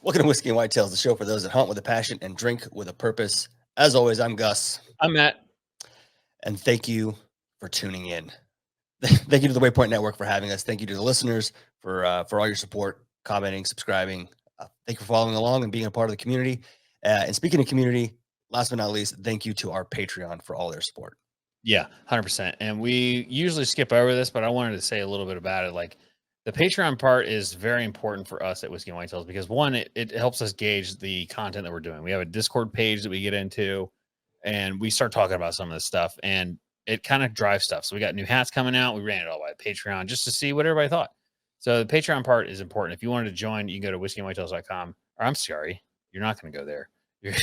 Welcome to Whiskey and Whitetails, the show for those that hunt with a passion and drink with a purpose. As always, I'm Gus. I'm Matt. And thank you for tuning in. Thank you to the Waypoint Network for having us. Thank you to the listeners for all your support, commenting, subscribing. Thank you for following along and being a part of the community. And speaking of community, last but not least, thank you to our Patreon for all their support. Yeah, 100%. And we usually skip over this, but I wanted to say a little bit about it. Like, the Patreon part is very important for us at Whiskey and Whitetails because, one, it helps us gauge the content that we're doing. We have a Discord page that we get into, and we start talking about some of this stuff, and it kind of drives stuff. So we got new hats coming out. We ran it all by Patreon just to see what everybody thought. So the Patreon part is important. If you wanted to join, you can go to whiskeyandwhitetails.com. Or I'm sorry, you're not going to go there. You're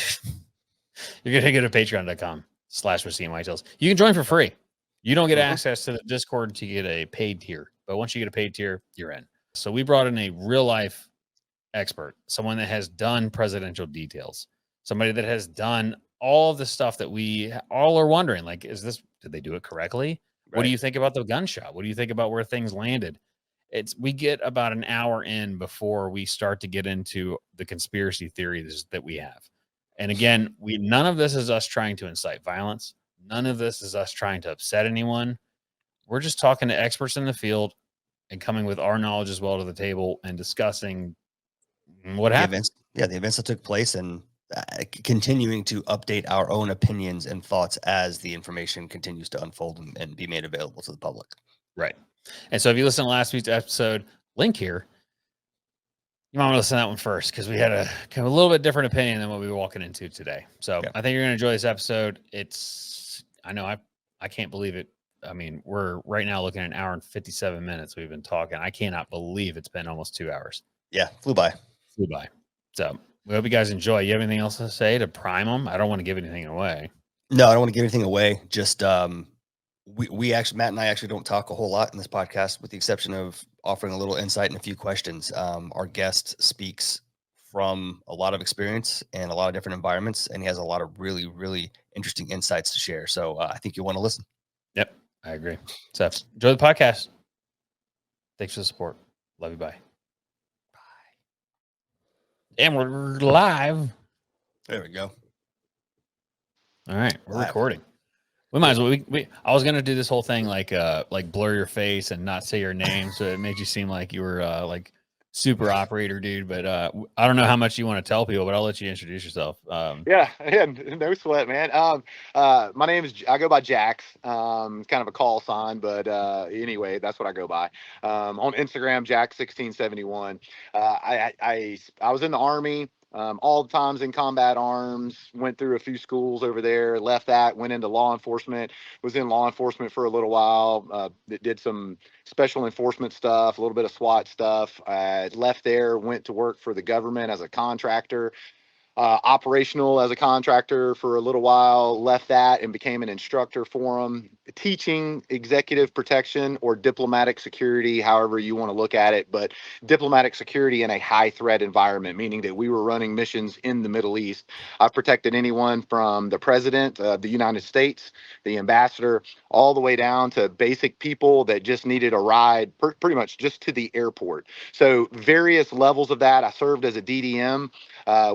going to go to patreon.com/Whiskey and Whitetails. You can join for free. You don't get access to the Discord until you get a paid tier. But once you get a paid tier, you're in. So we brought in a real life expert, someone that has done presidential details, somebody that has done all of the stuff that we all are wondering, like, did they do it correctly? Right. What do you think about the gunshot? What do you think about where things landed? We get about an hour in before we start to get into the conspiracy theories that we have. And again, none of this is us trying to incite violence. None of this is us trying to upset anyone. We're just talking to experts in the field and coming with our knowledge as well to the table and discussing what happened. The events that took place and continuing to update our own opinions and thoughts as the information continues to unfold and be made available to the public. Right. And so if you listen to last week's episode, link here, you might want to listen to that one first because we had a little bit different opinion than what we were walking into today. So yeah. I think you're going to enjoy this episode. I can't believe it. I mean, we're right now looking at an hour and 57 minutes. We've been talking. I cannot believe it's been almost 2 hours. Yeah, flew by. So we hope you guys enjoy. You have anything else to say to prime them? I don't want to give anything away. No, I don't want to give anything away. Just we actually, Matt and I actually don't talk a whole lot in this podcast, with the exception of offering a little insight and a few questions. Our guest speaks from a lot of experience and a lot of different environments, and he has a lot of really, really interesting insights to share. So I think you'll want to listen. Yep, I agree. So enjoy the podcast. Thanks for the support. Love you. Bye. And we're live. There we go. All right, we're recording. We might as well. I was gonna do this whole thing like blur your face and not say your name, so it made you seem like you were like super operator dude. But I don't know how much you want to tell people, but I'll let you introduce yourself. Yeah, no sweat, man. My name is, I go by Jaxx. Kind of a call sign, but anyway, that's what I go by. On Instagram, Jaxx1671. I was in the Army. All the times in combat arms, went through a few schools over there, left that, went into law enforcement, was in law enforcement for a little while, did some special enforcement stuff, a little bit of SWAT stuff. I left there, went to work for the government as a contractor, operational as a contractor for a little while, left that and became an instructor for them, teaching executive protection or diplomatic security, however you want to look at it, but diplomatic security in a high threat environment, meaning that we were running missions in the Middle East. I've protected anyone from the president of the United States, the ambassador, all the way down to basic people that just needed a ride, pretty much just to the airport. So various levels of that. I served as a DDM,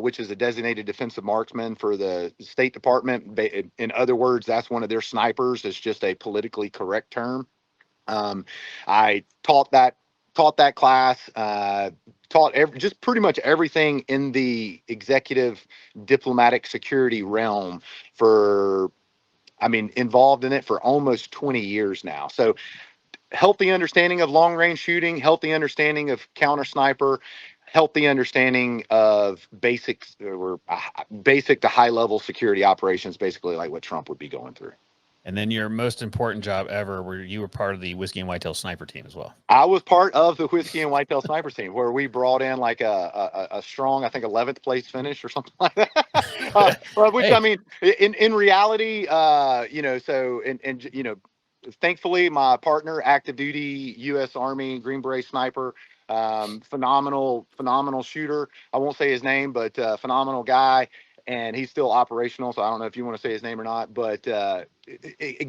which is a designated defensive marksman for the State Department. In other words, that's one of their snipers. It's just a politically correct term. I taught that class, just pretty much everything in the executive diplomatic security realm involved in it for almost 20 years now. So healthy understanding of long range shooting, healthy understanding of counter sniper, healthy understanding of basic to high level security operations, basically like what Trump would be going through. And then your most important job ever, where you were part of the Whiskey and Whitetail sniper team as well. I was part of the Whiskey and Whitetail sniper team, where we brought in like a strong, I think 11th place finish or something like that. I mean, in reality, thankfully my partner, active duty U.S. Army Green Beret sniper, phenomenal shooter. I won't say his name, but phenomenal guy. And he's still operational, so I don't know if you want to say his name or not, but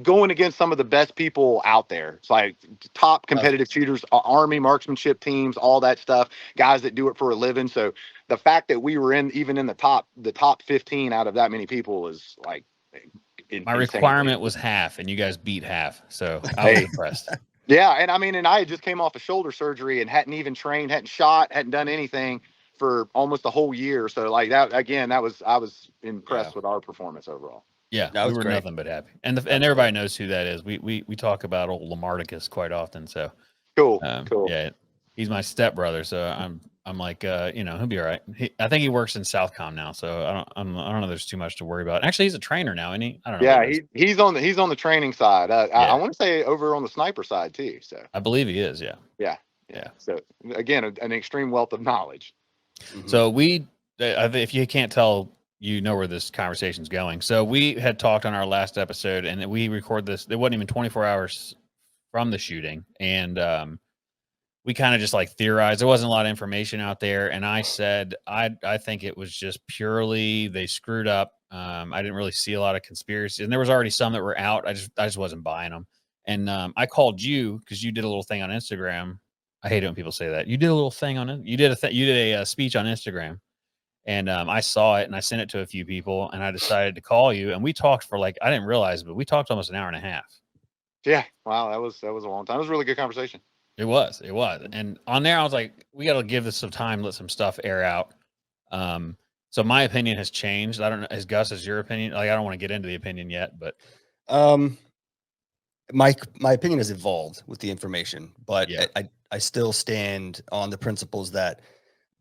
going against some of the best people out there. It's like top competitive shooters, Army marksmanship teams, all that stuff, guys that do it for a living. So the fact that we were even in the top 15 out of that many people is like My insane. requirement was half, and you guys beat half. So I was impressed. Yeah, and I mean, and I had just came off of shoulder surgery and hadn't even trained, hadn't shot, hadn't done anything for almost a whole year. So like that again, I was impressed with our performance overall. Yeah, That we was were great. nothing but happy, and everybody knows who that is. We talk about old Lamardicus quite often. So Cool. yeah, he's my stepbrother. So I'm like, he'll be all right. I think he works in Southcom now, so I don't know. There's too much to worry about. Actually, he's a trainer now, isn't he? I don't know. Yeah, he's on the training side. I want to say over on the sniper side too. So I believe he is. Yeah. Yeah. So again, an extreme wealth of knowledge. Mm-hmm. So if you can't tell, you know where this conversation's going. So we had talked on our last episode, and we record this. It wasn't even 24 hours from the shooting, and we kind of just like theorized. There wasn't a lot of information out there, and I said I think it was just purely they screwed up. I didn't really see a lot of conspiracy, and there was already some that were out. I just wasn't buying them, and I called you because you did a little thing on Instagram. I hate it when people say that. You did a little thing on it. You did a speech on Instagram. And I saw it and I sent it to a few people and I decided to call you. And we talked for I didn't realize, but we talked almost an hour and a half. Yeah. Wow. That was a long time. It was a really good conversation. It was. And on there, I was like, we got to give this some time, let some stuff air out. So my opinion has changed. I don't know. Has your opinion? I don't want to get into the opinion yet, but. My opinion has evolved with the information, but yeah. I still stand on the principles that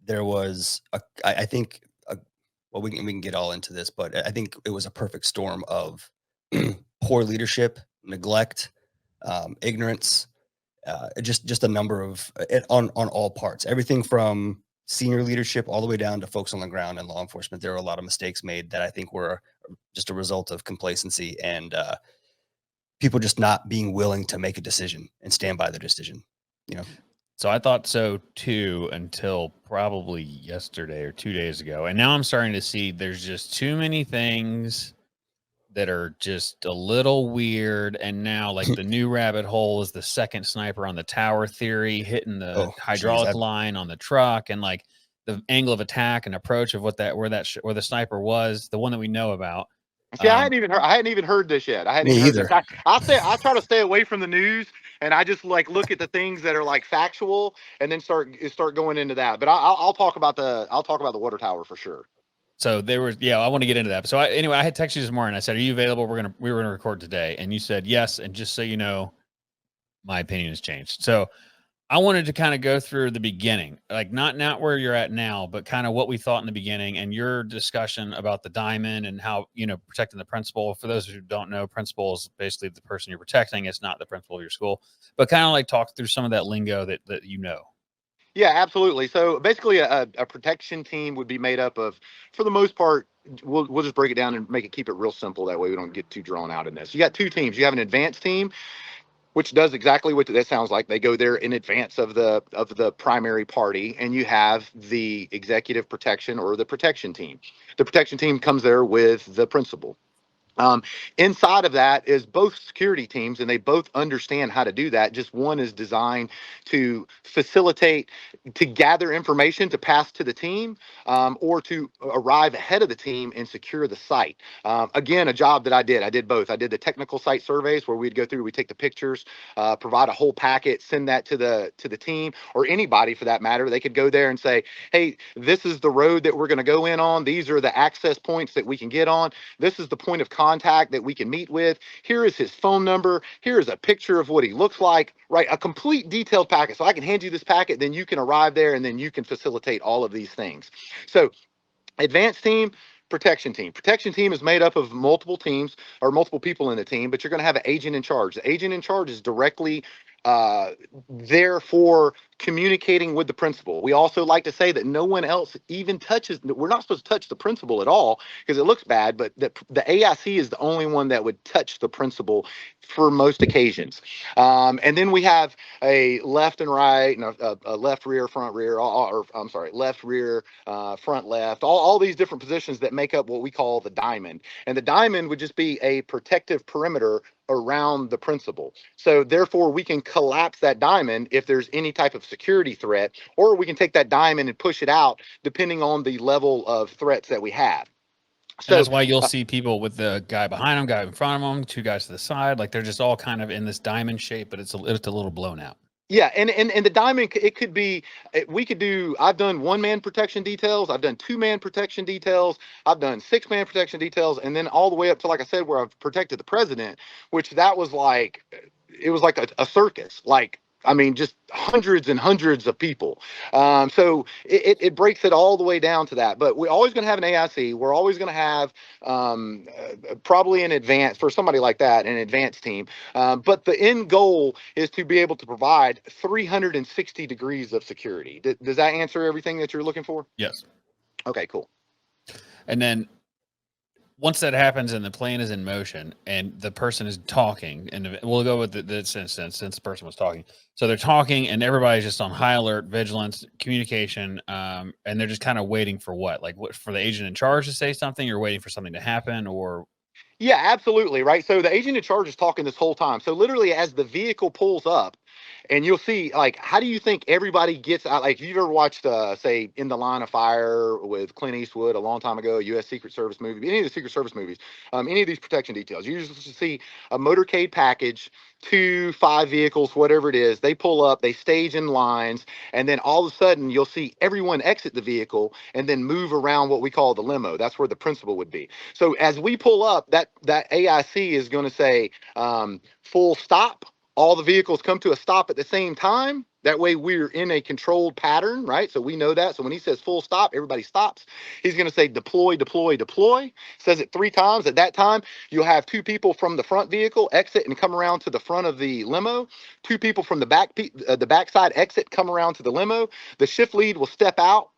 there was I think well we can get all into this, but I think it was a perfect storm of poor leadership, neglect, ignorance, just a number of on all parts, everything from senior leadership all the way down to folks on the ground and law enforcement. There were a lot of mistakes made that I think were just a result of complacency and people just not being willing to make a decision and stand by their decision, So I thought so too, until probably yesterday or 2 days ago. And now I'm starting to see there's just too many things that are just a little weird. And now the new rabbit hole is the second sniper on the tower theory, hitting the hydraulic line on the truck, and the angle of attack and approach of where the sniper was, the one that we know about. See, I hadn't even heard this yet. I hadn't even heard this. I try to stay away from the news, and I just look at the things that are factual, and then start going into that. But I'll talk about the water tower for sure. So there was, I want to get into that. So anyway, I had texted you this morning. I said, "Are you available? We were gonna record today," and you said yes. And just so you know, my opinion has changed. So I wanted to kind of go through the beginning, not where you're at now, but kind of what we thought in the beginning and your discussion about the diamond and how, protecting the principal. For those who don't know, principal is basically the person you're protecting. It's not the principal of your school, but kind of talk through some of that lingo that Yeah, absolutely. So basically a protection team would be made up of, for the most part, we'll just break it down and keep it real simple. That way we don't get too drawn out in this. You got two teams. You have an advanced team, which does exactly what that sounds like. They go there in advance of the primary party, and you have the executive protection or the protection team. The protection team comes there with the principal. Inside of that is both security teams, and they both understand how to do that. Just one is designed to facilitate, to gather information to pass to the team, or to arrive ahead of the team and secure the site. Again, a job that I did both. I did the technical site surveys where we'd go through, we take the pictures, provide a whole packet, send that to the team, or anybody for that matter. They could go there and say, hey, this is the road that we're going to go in on. These are the access points that we can get on. This is the point of contact that we can meet with. Here is his phone number. Here is a picture of what he looks like, right? A complete detailed packet. So I can hand you this packet, then you can arrive there, and then you can facilitate all of these things. So advanced team, protection team. Protection team is made up of multiple teams or multiple people in the team, but you're going to have an agent in charge. The agent in charge is directly there for communicating with the principal. We also like to say that no one else even touches, we're not supposed to touch the principal at all because it looks bad, but the AIC is the only one that would touch the principal for most occasions. And then we have a left and right, a left rear, front rear, left rear, front left, all these different positions that make up what we call the diamond. And the diamond would just be a protective perimeter around the principal. So therefore we can collapse that diamond if there's any type of security threat, or we can take that diamond and push it out depending on the level of threats that we have. So and that's why you'll see people with the guy behind them, guy in front of them, two guys to the side, like they're just all kind of in this diamond shape, but it's a little blown out. Yeah, and the diamond, it could be, we could do, I've done 1-man protection details, I've done 2-man protection details, I've done 6-man protection details, and then all the way up to, like I said, where I've protected the president, which that was like, it was like a circus, like, I mean, just hundreds and hundreds of people. So it breaks it all the way down to that. But we're always going to have an AIC. We're always going to have probably an advance for somebody like that, an advanced team. But the end goal is to be able to provide 360 degrees of security. Does that answer everything that you're looking for? Yes. Okay, cool. And then once that happens and the plane is in motion and the person is talking, and we'll go with this instance since the person was talking. So they're talking and everybody's just on high alert, vigilance, communication, and they're just kind of waiting for what? Like what, for the agent in charge to say something, or waiting for something to happen, or? Yeah, absolutely. Right. So the agent in charge is talking this whole time. So literally as the vehicle pulls up, and you'll see, like, how do you think everybody gets out? Like, if you've ever watched, say, In the Line of Fire with Clint Eastwood a long time ago, a U.S. Secret Service movie, any of the Secret Service movies, any of these protection details, you usually see a motorcade package, 2, 5 vehicles, whatever it is. They pull up, they stage in lines, and then all of a sudden you'll see everyone exit the vehicle and then move around what we call the limo. That's where the principal would be. So as we pull up, that AIC is going to say full stop. All the vehicles come to a stop at the same time. That way we're in a controlled pattern, right? So we know that. So when he says full stop, everybody stops. He's going to say deploy, deploy, deploy. Says it 3 times. At that time, you'll have 2 people from the front vehicle exit and come around to the front of the limo. 2 people from the backside exit, come around to the limo. The shift lead will step out.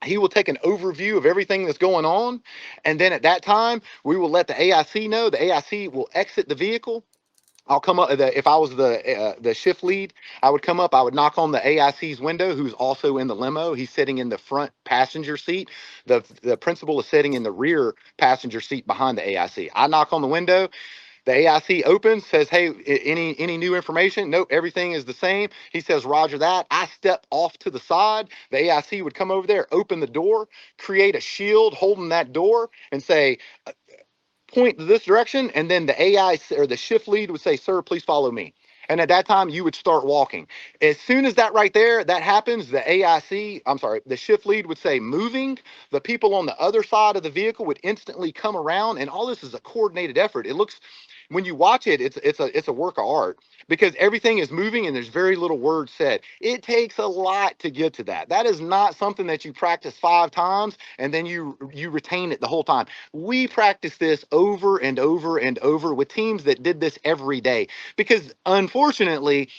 He will take an overview of everything that's going on. And then at that time, we will let the AIC know. The AIC will exit the vehicle. I'll come up. If I was the shift lead, I would come up. I would knock on the AIC's window, who's also in the limo. He's sitting in the front passenger seat. The principal is sitting in the rear passenger seat behind the AIC. I knock on the window. The AIC opens, says, "Hey, any new information?" Nope, everything is the same. He says, "Roger that." I step off to the side. The AIC would come over there, open the door, create a shield holding that door, and say, point to this direction, and then the AI or the shift lead would say, "Sir, please follow me." And at that time, you would start walking. As soon as that right there, that happens, the shift lead would say moving. The people on the other side of the vehicle would instantly come around, and all this is a coordinated effort. It looks, when you watch it, it's a work of art, because everything is moving and there's very little words said. It takes a lot to get to that. That is not something that you practice 5 times and then you retain it the whole time. We practice this over and over and over with teams that did this every day, because unfortunately,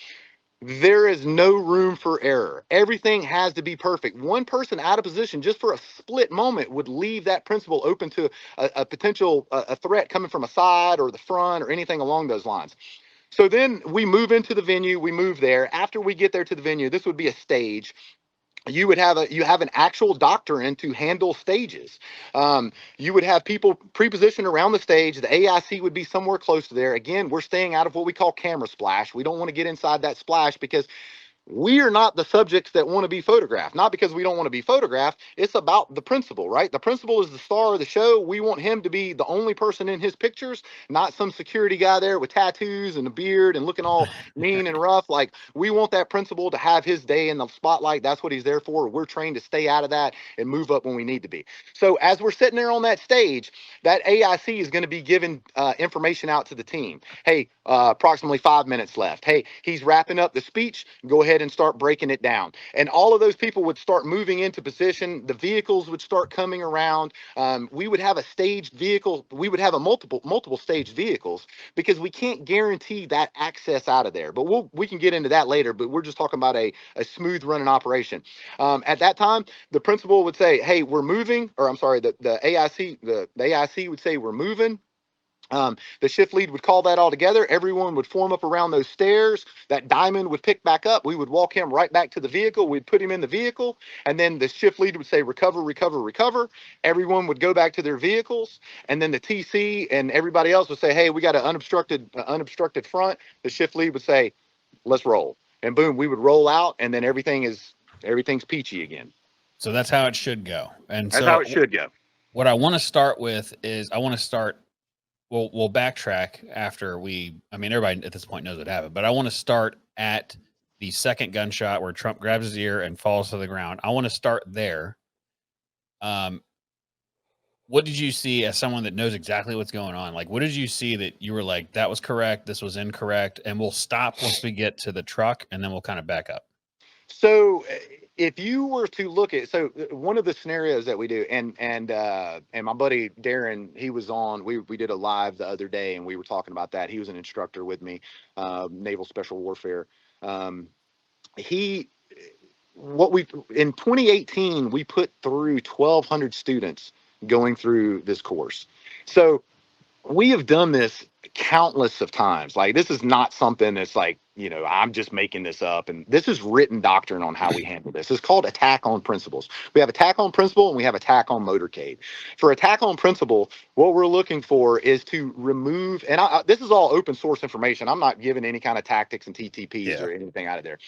there is no room for error. Everything has to be perfect. One person out of position just for a split moment would leave that principal open to a potential a threat coming from a side or the front or anything along those lines. So then we move into the venue. We move there. After we get there to the venue, this would be a stage. You have an actual doctor in to handle stages. You would have people pre-positioned around the stage. The AIC would be somewhere close to there. Again, we're staying out of what we call camera splash. We don't want to get inside that splash, because we are not the subjects that want to be photographed. Not because we don't want to be photographed. It's about the principal, right? The principal is the star of the show. We want him to be the only person in his pictures, not some security guy there with tattoos and a beard and looking all mean and rough. Like, we want that principal to have his day in the spotlight. That's what he's there for. We're trained to stay out of that and move up when we need to be. So as we're sitting there on that stage, that AIC is going to be giving information out to the team. Hey, approximately 5 minutes left. Hey, he's wrapping up the speech. Go ahead and start breaking it down. And all of those people would start moving into position. The vehicles would start coming around. We would have a staged vehicle. We would have a multiple staged vehicles, because we can't guarantee that access out of there. But we can get into that later. But we're just talking about a smooth running operation. At that time, the principal would say, "Hey, we're moving," or I'm sorry, the AIC would say, "We're moving." The shift lead would call that all together. Everyone would form up around those stairs. That diamond would pick back up. We would walk him right back to the vehicle. We'd put him in the vehicle. And then the shift lead would say, recover, recover, recover. Everyone would go back to their vehicles. And then the TC and everybody else would say, hey, we got an unobstructed front. The shift lead would say, let's roll. And boom, we would roll out. And then everything's peachy again. So that's how it should go. And That's so how it should go. what I want to start with is we'll backtrack after everybody at this point knows what happened, but I want to start at the second gunshot where Trump grabs his ear and falls to the ground. I want to start there. What did you see as someone that knows exactly what's going on? Like, what did you see that you were like, that was correct, this was incorrect? And we'll stop once we get to the truck, and then we'll kind of back up. So if you were to look at, so one of the scenarios that we do, and my buddy Darren, he was on, we did a live the other day and we were talking about that. He was an instructor with me, Naval Special Warfare. In 2018, we put through 1,200 students going through this course. So we have done this countless of times. Like, this is not something that's like, I'm just making this up. And this is written doctrine on how we handle this. It's called attack on principles. We have attack on principle and we have attack on motorcade. For attack on principle, what we're looking for is to remove, and this is all open source information. I'm not giving any kind of tactics and TTPs or anything out of there.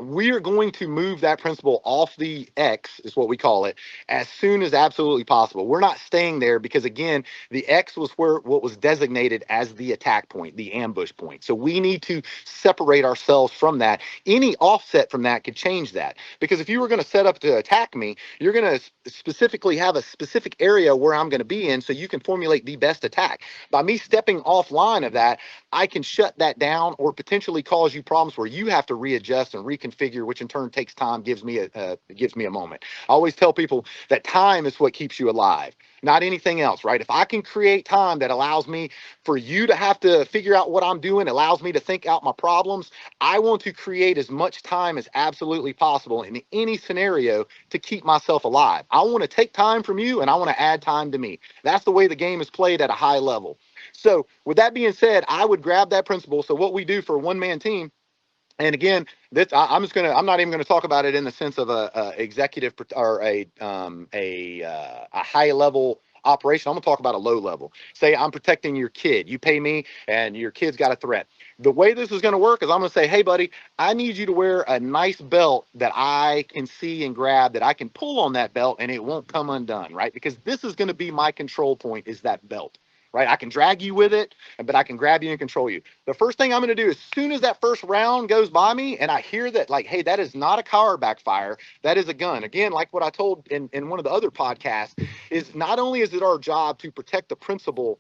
We are going to move that principle off the X, is what we call it, as soon as absolutely possible. We're not staying there because, again, the X was what was designated as the attack point, the ambush point. So we need to separate ourselves from that. Any offset from that could change that. Because if you were going to set up to attack me, you're going to specifically have a specific area where I'm going to be in so you can formulate the best attack. By me stepping offline of that, I can shut that down or potentially cause you problems where you have to readjust and reconfigure, which in turn takes time, gives me a moment. I always tell people that time is what keeps you alive, not anything else, right? If I can create time that allows me for you to have to figure out what I'm doing, allows me to think out my problems, I want to create as much time as absolutely possible in any scenario to keep myself alive. I want to take time from you and I want to add time to me. That's the way the game is played at a high level. So with that being said, I would grab that principle. So what we do for a one-man team, and again, I'm not even going to talk about it in the sense of a executive or a high level operation. I'm going to talk about a low level. Say I'm protecting your kid. You pay me and your kid's got a threat. The way this is going to work is I'm going to say, hey, buddy, I need you to wear a nice belt that I can see and grab, that I can pull on that belt and it won't come undone, right? Because this is going to be my control point, is that belt. Right? I can drag you with it, but I can grab you and control you. The first thing I'm going to do, as soon as that first round goes by me and I hear that, like, hey, that is not a car backfire, that is a gun. Again, like what I told in one of the other podcasts, is not only is it our job to protect the principal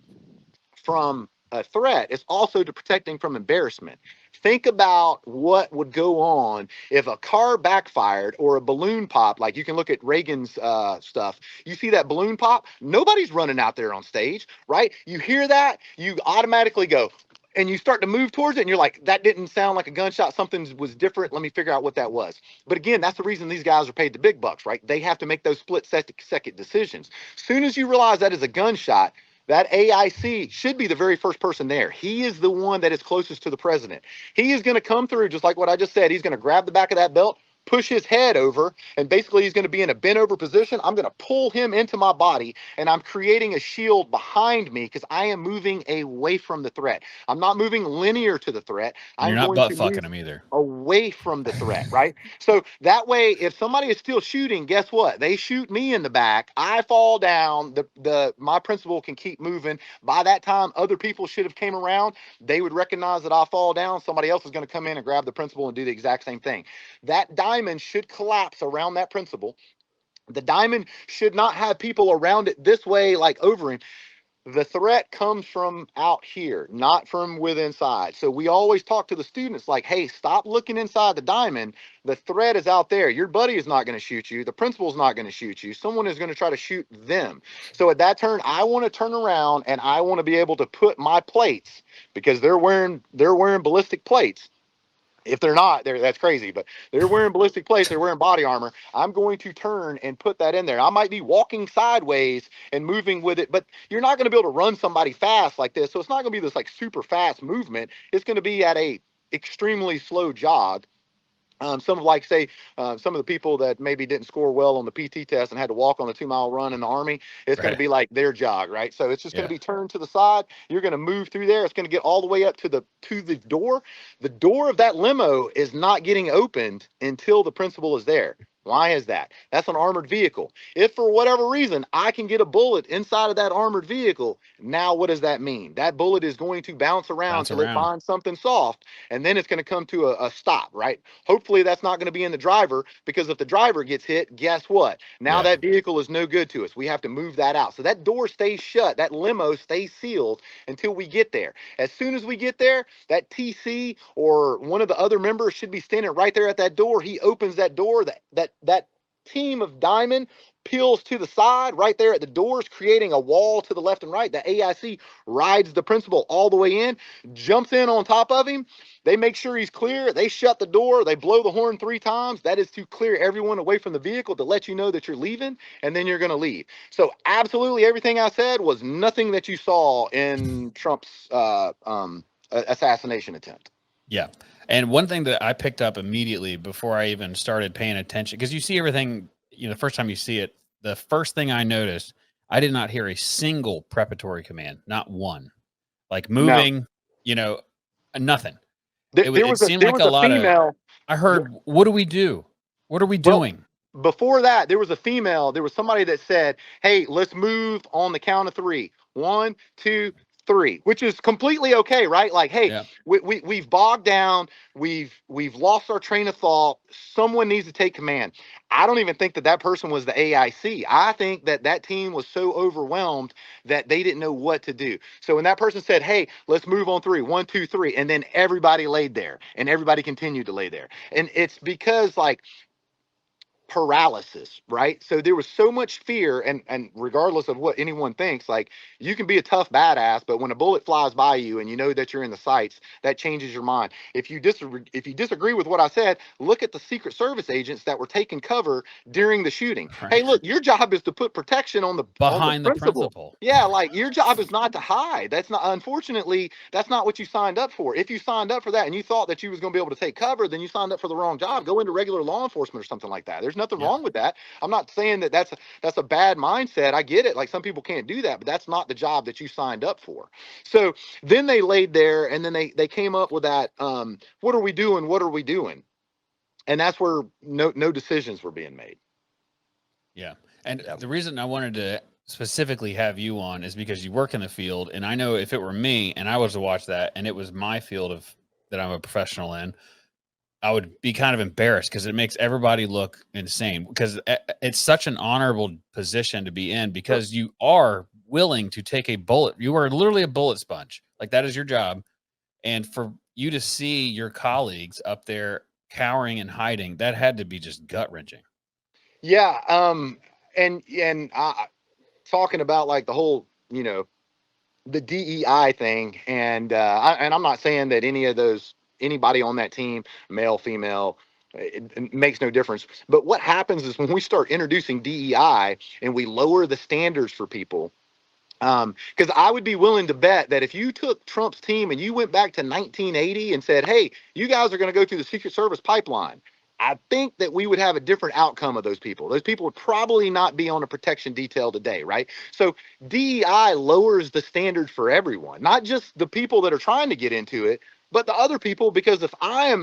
from a threat, it's also to protecting from embarrassment. Think about what would go on if a car backfired or a balloon popped. Like, you can look at Reagan's stuff. You see that balloon pop, nobody's running out there on stage, right? You hear that, you automatically go, and you start to move towards it, and you're like, that didn't sound like a gunshot. Something was different. Let me figure out what that was. But again, that's the reason these guys are paid the big bucks, right? They have to make those split-second decisions. As soon as you realize that is a gunshot, that AIC should be the very first person there. He is the one that is closest to the president. He is going to come through, just like what I just said. He's going to grab the back of that belt, push his head over, and basically he's going to be in a bent over position. I'm going to pull him into my body, and I'm creating a shield behind me because I am moving away from the threat. I'm not moving linear to the threat. You're not butt fucking him either. Away from the threat, right? So that way, if somebody is still shooting, guess what? They shoot me in the back. I fall down. My principal can keep moving. By that time, other people should have came around. They would recognize that I fall down. Somebody else is going to come in and grab the principal and do the exact same thing. That diamond should collapse around that principal. The diamond should not have people around it this way, like over it. The threat comes from out here, not from within inside. So we always talk to the students like, hey, stop looking inside the diamond. The threat is out there. Your buddy is not going to shoot you. The principal's not going to shoot you. Someone is going to try to shoot them. So at that turn, I want to turn around and I want to be able to put my plates, because they're wearing ballistic plates. If they're not, that's crazy. But they're wearing ballistic plates, they're wearing body armor. I'm going to turn and put that in there. I might be walking sideways and moving with it, but you're not going to be able to run somebody fast like this. So it's not going to be this like super fast movement. It's going to be at a extremely slow jog. Some of like say some of the people that maybe didn't score well on the PT test and had to walk on a 2-mile run in the Army, it's going to be like their jog, right? So it's just going to be turned to the side. You're going to move through there. It's going to get all the way up to the door. The door of that limo is not getting opened until the principal is there. Why is that? That's an armored vehicle. If for whatever reason I can get a bullet inside of that armored vehicle, now what does that mean? That bullet is going to bounce around till it finds something soft, and then it's going to come to a stop, right? Hopefully that's not going to be in the driver, because if the driver gets hit, guess what? Now that vehicle is no good to us. We have to move that out. So that door stays shut. That limo stays sealed until we get there. As soon as we get there, that TC or one of the other members should be standing right there at that door. He opens that door. That team of diamond peels to the side right there at the doors, creating a wall to the left and right. The AIC rides the principal all the way in, jumps in on top of him. They make sure he's clear. They shut the door. They blow the horn 3 times. That is to clear everyone away from the vehicle, to let you know that you're leaving, and then you're going to leave. So absolutely everything I said was nothing that you saw in Trump's assassination attempt. Yeah. And one thing that I picked up immediately before I even started paying attention, because you see everything, the first time you see it, the first thing I noticed, I did not hear a single preparatory command, not one. Like moving, nothing. It seemed like a lot of, I heard, what do we do? What are we doing? Before that, there was a female. There was somebody that said, hey, let's move on the count of 3. 1, 2, 3, which is completely okay, right? Like, hey, we've bogged down. We've lost our train of thought. Someone needs to take command. I don't even think that person was the AIC. I think that team was so overwhelmed that they didn't know what to do. So when that person said, hey, let's move on 3, 1, 2, 3, and then everybody laid there, and everybody continued to lay there. And it's because like paralysis, right? So there was so much fear, and regardless of what anyone thinks, like, you can be a tough badass, but when a bullet flies by you and you know that you're in the sights, that changes your mind. If you disagree with what I said, look at the Secret Service agents that were taking cover during the shooting. Right. Hey, look, your job is to put protection on the principal. Yeah, like, your job is not to hide. That's not, unfortunately, that's not what you signed up for. If you signed up for that and you thought that you was going to be able to take cover, then you signed up for the wrong job. Go into regular law enforcement or something like that. There's nothing wrong with that. I'm not saying that that's a bad mindset. I get it. Like, some people can't do that, but that's not the job that you signed up for. So then they laid there, and then they came up with that, what are we doing? What are we doing? And that's where no decisions were being made. Yeah. And the reason I wanted to specifically have you on is because you work in the field, and I know if it were me and I was to watch that and it was my field that I'm a professional in, I would be kind of embarrassed, because it makes everybody look insane, because it's such an honorable position to be in, because you are willing to take a bullet. You are literally a bullet sponge. Like, that is your job. And for you to see your colleagues up there cowering and hiding, that had to be just gut wrenching. Yeah. And talking about like the whole, the DEI thing. And I'm not saying that anybody on that team, male, female, it makes no difference. But what happens is when we start introducing DEI and we lower the standards for people, because I would be willing to bet that if you took Trump's team and you went back to 1980 and said, hey, you guys are going to go through the Secret Service pipeline, I think that we would have a different outcome of those people. Those people would probably not be on a protection detail today, right? So DEI lowers the standard for everyone, not just the people that are trying to get into it, but the other people. Because if I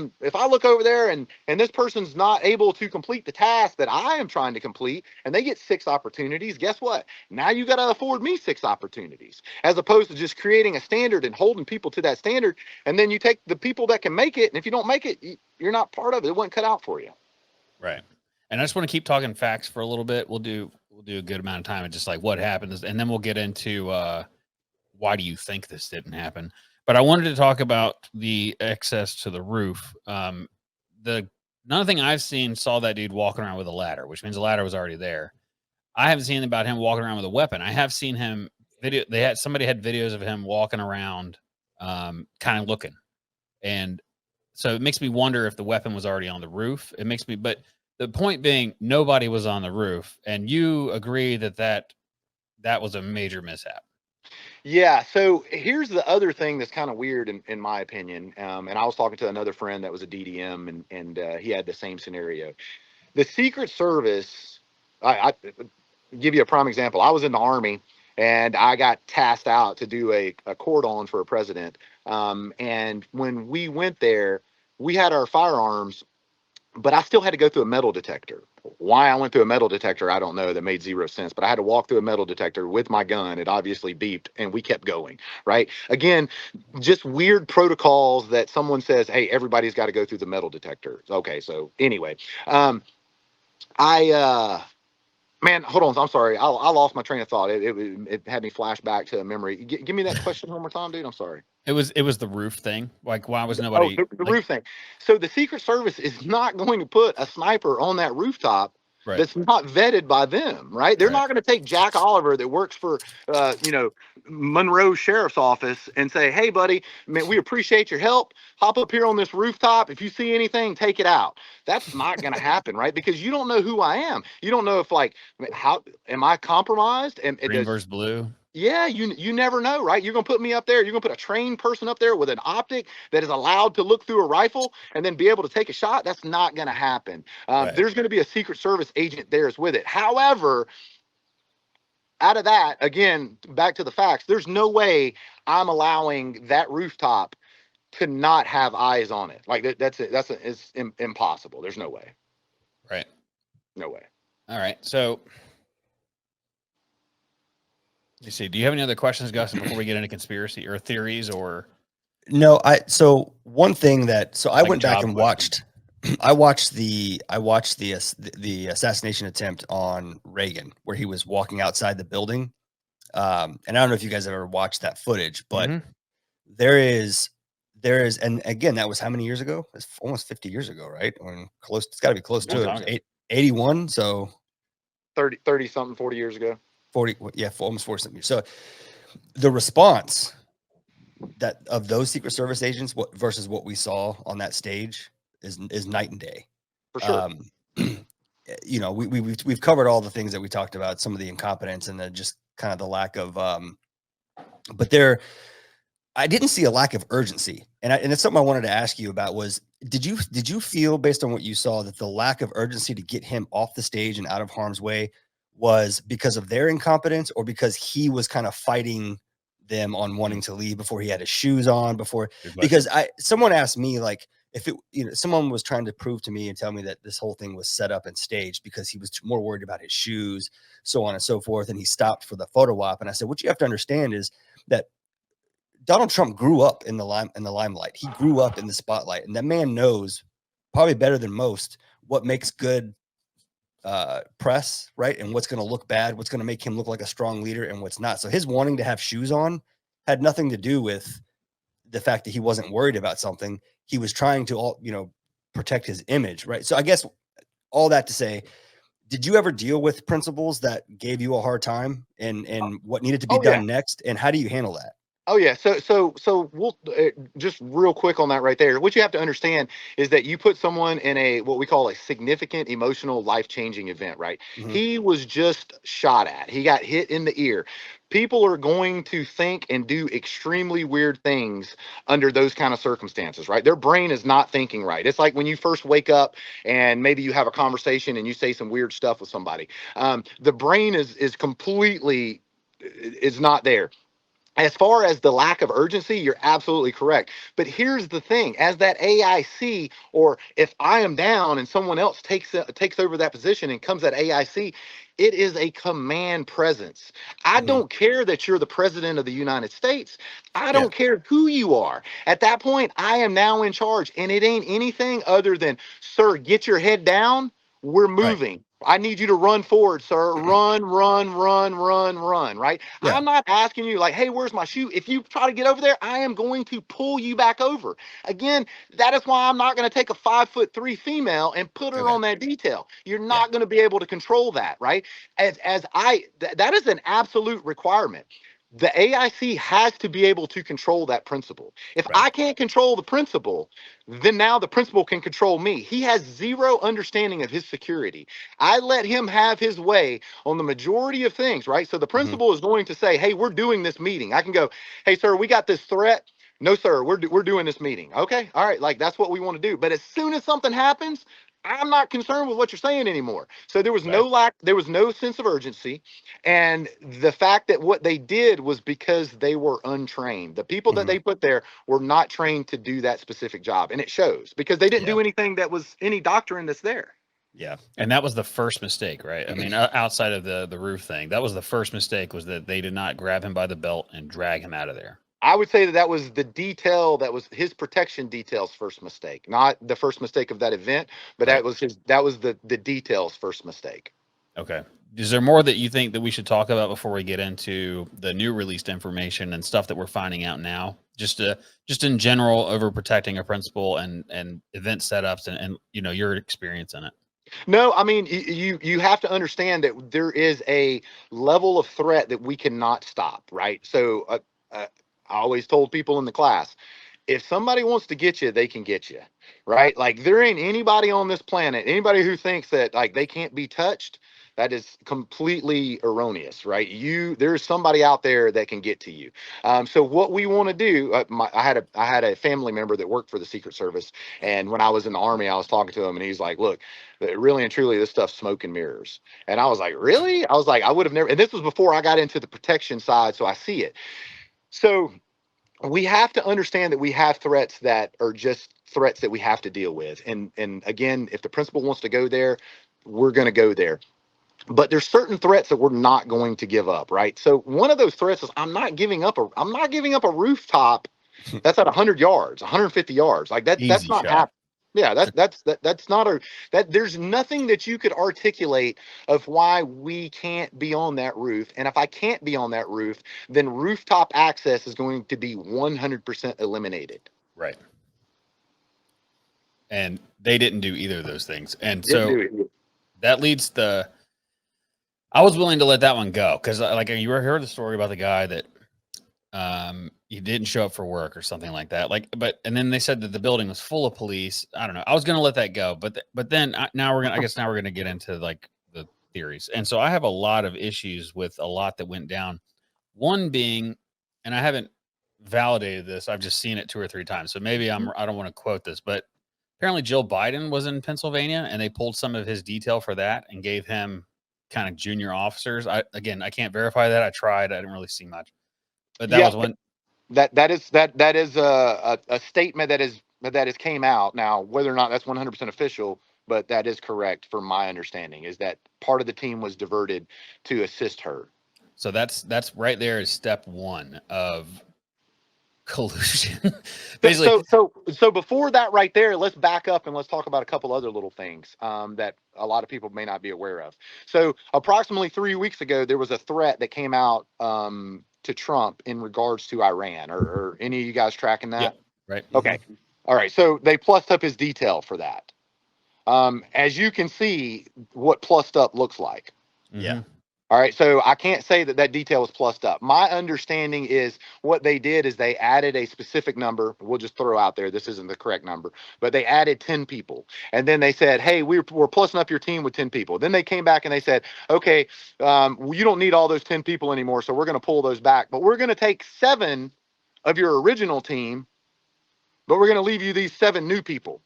look over there and this person's not able to complete the task that I am trying to complete, and they get 6 opportunities, guess what? Now you got to afford me 6 opportunities, as opposed to just creating a standard and holding people to that standard. And then you take the people that can make it, and if you don't make it, you're not part of it. It wasn't cut out for you. Right. And I just want to keep talking facts for a little bit. We'll do a good amount of time and just like what happened, and then we'll get into why do you think this didn't happen. But I wanted to talk about the access to the roof. Another thing I've seen saw that dude walking around with a ladder, which means the ladder was already there. I haven't seen about him walking around with a weapon. I have seen him somebody had videos of him walking around, kind of looking. And So it makes me wonder if the weapon was already on the roof. It makes me, but the point being, nobody was on the roof, and you agree that was a major mishap. Yeah. So here's the other thing that's kind of weird in my opinion. And I was talking to another friend that was a DDM, and he had the same scenario. The Secret Service, I give you a prime example. I was in the Army and I got tasked out to do a cordon for a president. And when we went there, we had our firearms, but I still had to go through a metal detector. Why I went through a metal detector, I don't know. That made zero sense. But I had to walk through a metal detector with my gun. It obviously beeped, and we kept going. Right? Again, just weird protocols that someone says, "Hey, everybody's got to go through the metal detector." Okay, so anyway, I man, hold on. I'm sorry. I lost my train of thought. It had me flash back to a memory. Give me that question one more time, dude. I'm sorry. It was the roof thing. Like, why was Oh, nobody the like, roof thing. So the Secret Service is not going to put a sniper on that rooftop right? that's not vetted by them, right? They're Right. not going to take Jack Oliver that works for, Monroe Sheriff's Office and say, "Hey, buddy, man, we appreciate your help. Hop up here on this rooftop. If you see anything, take it out." That's not going to happen, right? Because you don't know who I am. You don't know if, like, how am I compromised? And it Green does. versus blue. Yeah, you never know, right? You're gonna put me up there. You're gonna put a trained person up there with an optic that is allowed to look through a rifle and then be able to take a shot. That's not gonna happen. Right. There's gonna be a Secret Service agent there with it. However, out of that, again, back to the facts. There's no way I'm allowing that rooftop to not have eyes on it. Like that's it. It's impossible. There's no way. Right. No way. All right. So you see, do you have any other questions, Gus, before we get into conspiracy or theories or No, so one thing that I like went back job and questions? watched I watched the assassination attempt on Reagan where he was walking outside the building. And I don't know if you guys have ever watched that footage, but Mhm. there is and again, that was how many years ago? It's almost 50 years ago, right? Or close, it's got to be close Long to time ago. 81, so 30 something, 40 years ago. 40, yeah, almost 40 something years. So the response that of those Secret Service agents versus what we saw on that stage is night and day. For sure. We've covered all the things that we talked about, some of the incompetence and the just kind of the lack of but I didn't see a lack of urgency. And it's something I wanted to ask you about was did you feel based on what you saw that the lack of urgency to get him off the stage and out of harm's way was because of their incompetence or because he was kind of fighting them on wanting to leave before he had his shoes on because someone asked me like if someone was trying to prove to me and tell me that this whole thing was set up and staged because he was more worried about his shoes, so on and so forth, and he stopped for the photo op. And I said, what you have to understand is that Donald Trump grew up in the limelight. He grew up in the spotlight, and that man knows probably better than most what makes good press, right? And what's going to look bad, what's going to make him look like a strong leader, and what's not. So his wanting to have shoes on had nothing to do with the fact that he wasn't worried about something. He was trying to protect his image, right? So I guess all that to say, did you ever deal with principals that gave you a hard time and what needed to be done next? And how do you handle that? Oh yeah, so we'll just real quick on that right there. What you have to understand is that you put someone in a what we call a significant emotional life-changing event, right? Mhm. He was just shot at. He got hit in the ear. People are going to think and do extremely weird things under those kind of circumstances, right? Their brain is not thinking right. It's like when you first wake up and maybe you have a conversation and you say some weird stuff with somebody. The brain is completely is not there. As far as the lack of urgency, you're absolutely correct. But here's the thing: as that AIC, or if I am down and someone else takes over that position and comes at AIC, it is a command presence. I don't care that you're the president of the United States. I don't care who you are. At that point, I am now in charge, and it ain't anything other than, sir, get your head down. We're moving. I need you to run forward, sir. Run, run, run, run, run, right? Yeah. I'm not asking you like, hey, where's my shoe? If you try to get over there, I am going to pull you back over. Again, that is why I'm not going to take a 5'3" female and put her on that detail. You're not going to be able to control that, right? That is an absolute requirement. the AIC has to be able to control that principal. If Right. I can't control the principal, then now the principal can control me. He has zero understanding of his security. I let him have his way on the majority of things, right? So the principal is going to say, hey, we're doing this meeting. I can go, hey, sir, we got this threat. No, sir, we're doing this meeting. Okay, all right, like that's what we want to do. But as soon as something happens, I'm not concerned with what you're saying anymore. So there was Right. there was no sense of urgency. And the fact that what they did was because they were untrained. The people that they put there were not trained to do that specific job. And it shows because they didn't Yeah. do anything that was any doctrine that's there. Yeah. And that was the first mistake, right? I mean, outside of the roof thing, that was the first mistake, was that they did not grab him by the belt and drag him out of there. I would say that that was the detail, that was his protection detail's first mistake, not the first mistake of that event, but Right. that was the detail's first mistake. Okay. Is there more that you think that we should talk about before we get into the new released information and stuff that we're finding out now? Just in general, over protecting a principal and event setups and you know, your experience in it. No, I mean, you have to understand that there is a level of threat that we cannot stop, right? So I always told people in the class, if somebody wants to get you, they can get you, right? Like there ain't anybody on this planet, anybody who thinks that like they can't be touched, that is completely erroneous, right? There's somebody out there that can get to you. So what we want to do, I had a family member that worked for the Secret Service, and when I was in the Army, I was talking to him, and he's like, "Look, really and truly, this stuff's smoke and mirrors." And I was like, "Really?" I was like, "I would have never." And this was before I got into the protection side, so I see it. So we have to understand that we have threats that are just threats that we have to deal with. And again, if the principal wants to go there, we're going to go there. But there's certain threats that we're not going to give up, right? So one of those threats is I'm not giving up a rooftop that's at 100 yards, 150 yards. Like that's Easy not shot. happening. Yeah, that's not a that there's nothing that you could articulate of why we can't be on that roof. And if I can't be on that roof, then rooftop access is going to be 100% eliminated. Right. And they didn't do either of those things. And Didn't so do it. that leads I was willing to let that one go, because like you heard the story about the guy that he didn't show up for work or something like that. Like, and then they said that the building was full of police. I don't know. I was going to let that go, but then now we're going to get into like the theories. And so I have a lot of issues with a lot that went down. One being, and I haven't validated this, I've just seen it 2 or 3 times. So maybe I don't want to quote this, but apparently Jill Biden was in Pennsylvania and they pulled some of his detail for that and gave him kind of junior officers. I can't verify that. I tried. I didn't really see much, but that was one. That is a statement that has came out now. Whether or not that's 100% official, but that is correct from my understanding, is that part of the team was diverted to assist her. So that's right there is step 1 of collusion. Basically. So before that right there, let's back up and let's talk about a couple other little things that a lot of people may not be aware of. So approximately 3 weeks ago, there was a threat that came out to Trump in regards to Iran. Or any of you guys tracking that? Yep, right. Okay. All right. So they plussed up his detail for that. As you can see, what plussed up looks like. Yeah. All right. So I can't say that detail was plussed up. My understanding is what they did is they added a specific number. We'll just throw out there, this isn't the correct number, but they added 10 people. And then they said, hey, we're plussing up your team with 10 people. Then they came back and they said, okay, you don't need all those 10 people anymore, so we're going to pull those back. But we're going to take 7 of your original team, but we're going to leave you these 7 new people.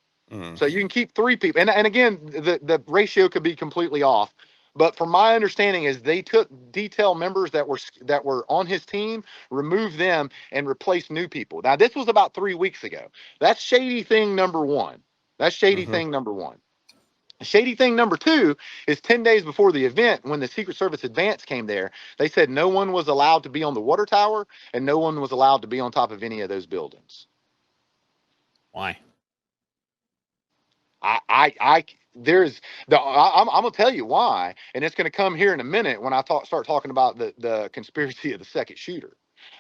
So you can keep 3 people. And again, the ratio could be completely off. But from my understanding is they took detail members that were on his team, removed them, and replaced new people. Now, this was about 3 weeks ago. That's shady thing number 1. That's shady thing number 1. Shady thing number 2 is 10 days before the event, when the Secret Service advance came there, they said no one was allowed to be on the water tower and no one was allowed to be on top of any of those buildings. Why? I'm gonna tell you why, and it's gonna come here in a minute when I start talking about the conspiracy of the second shooter.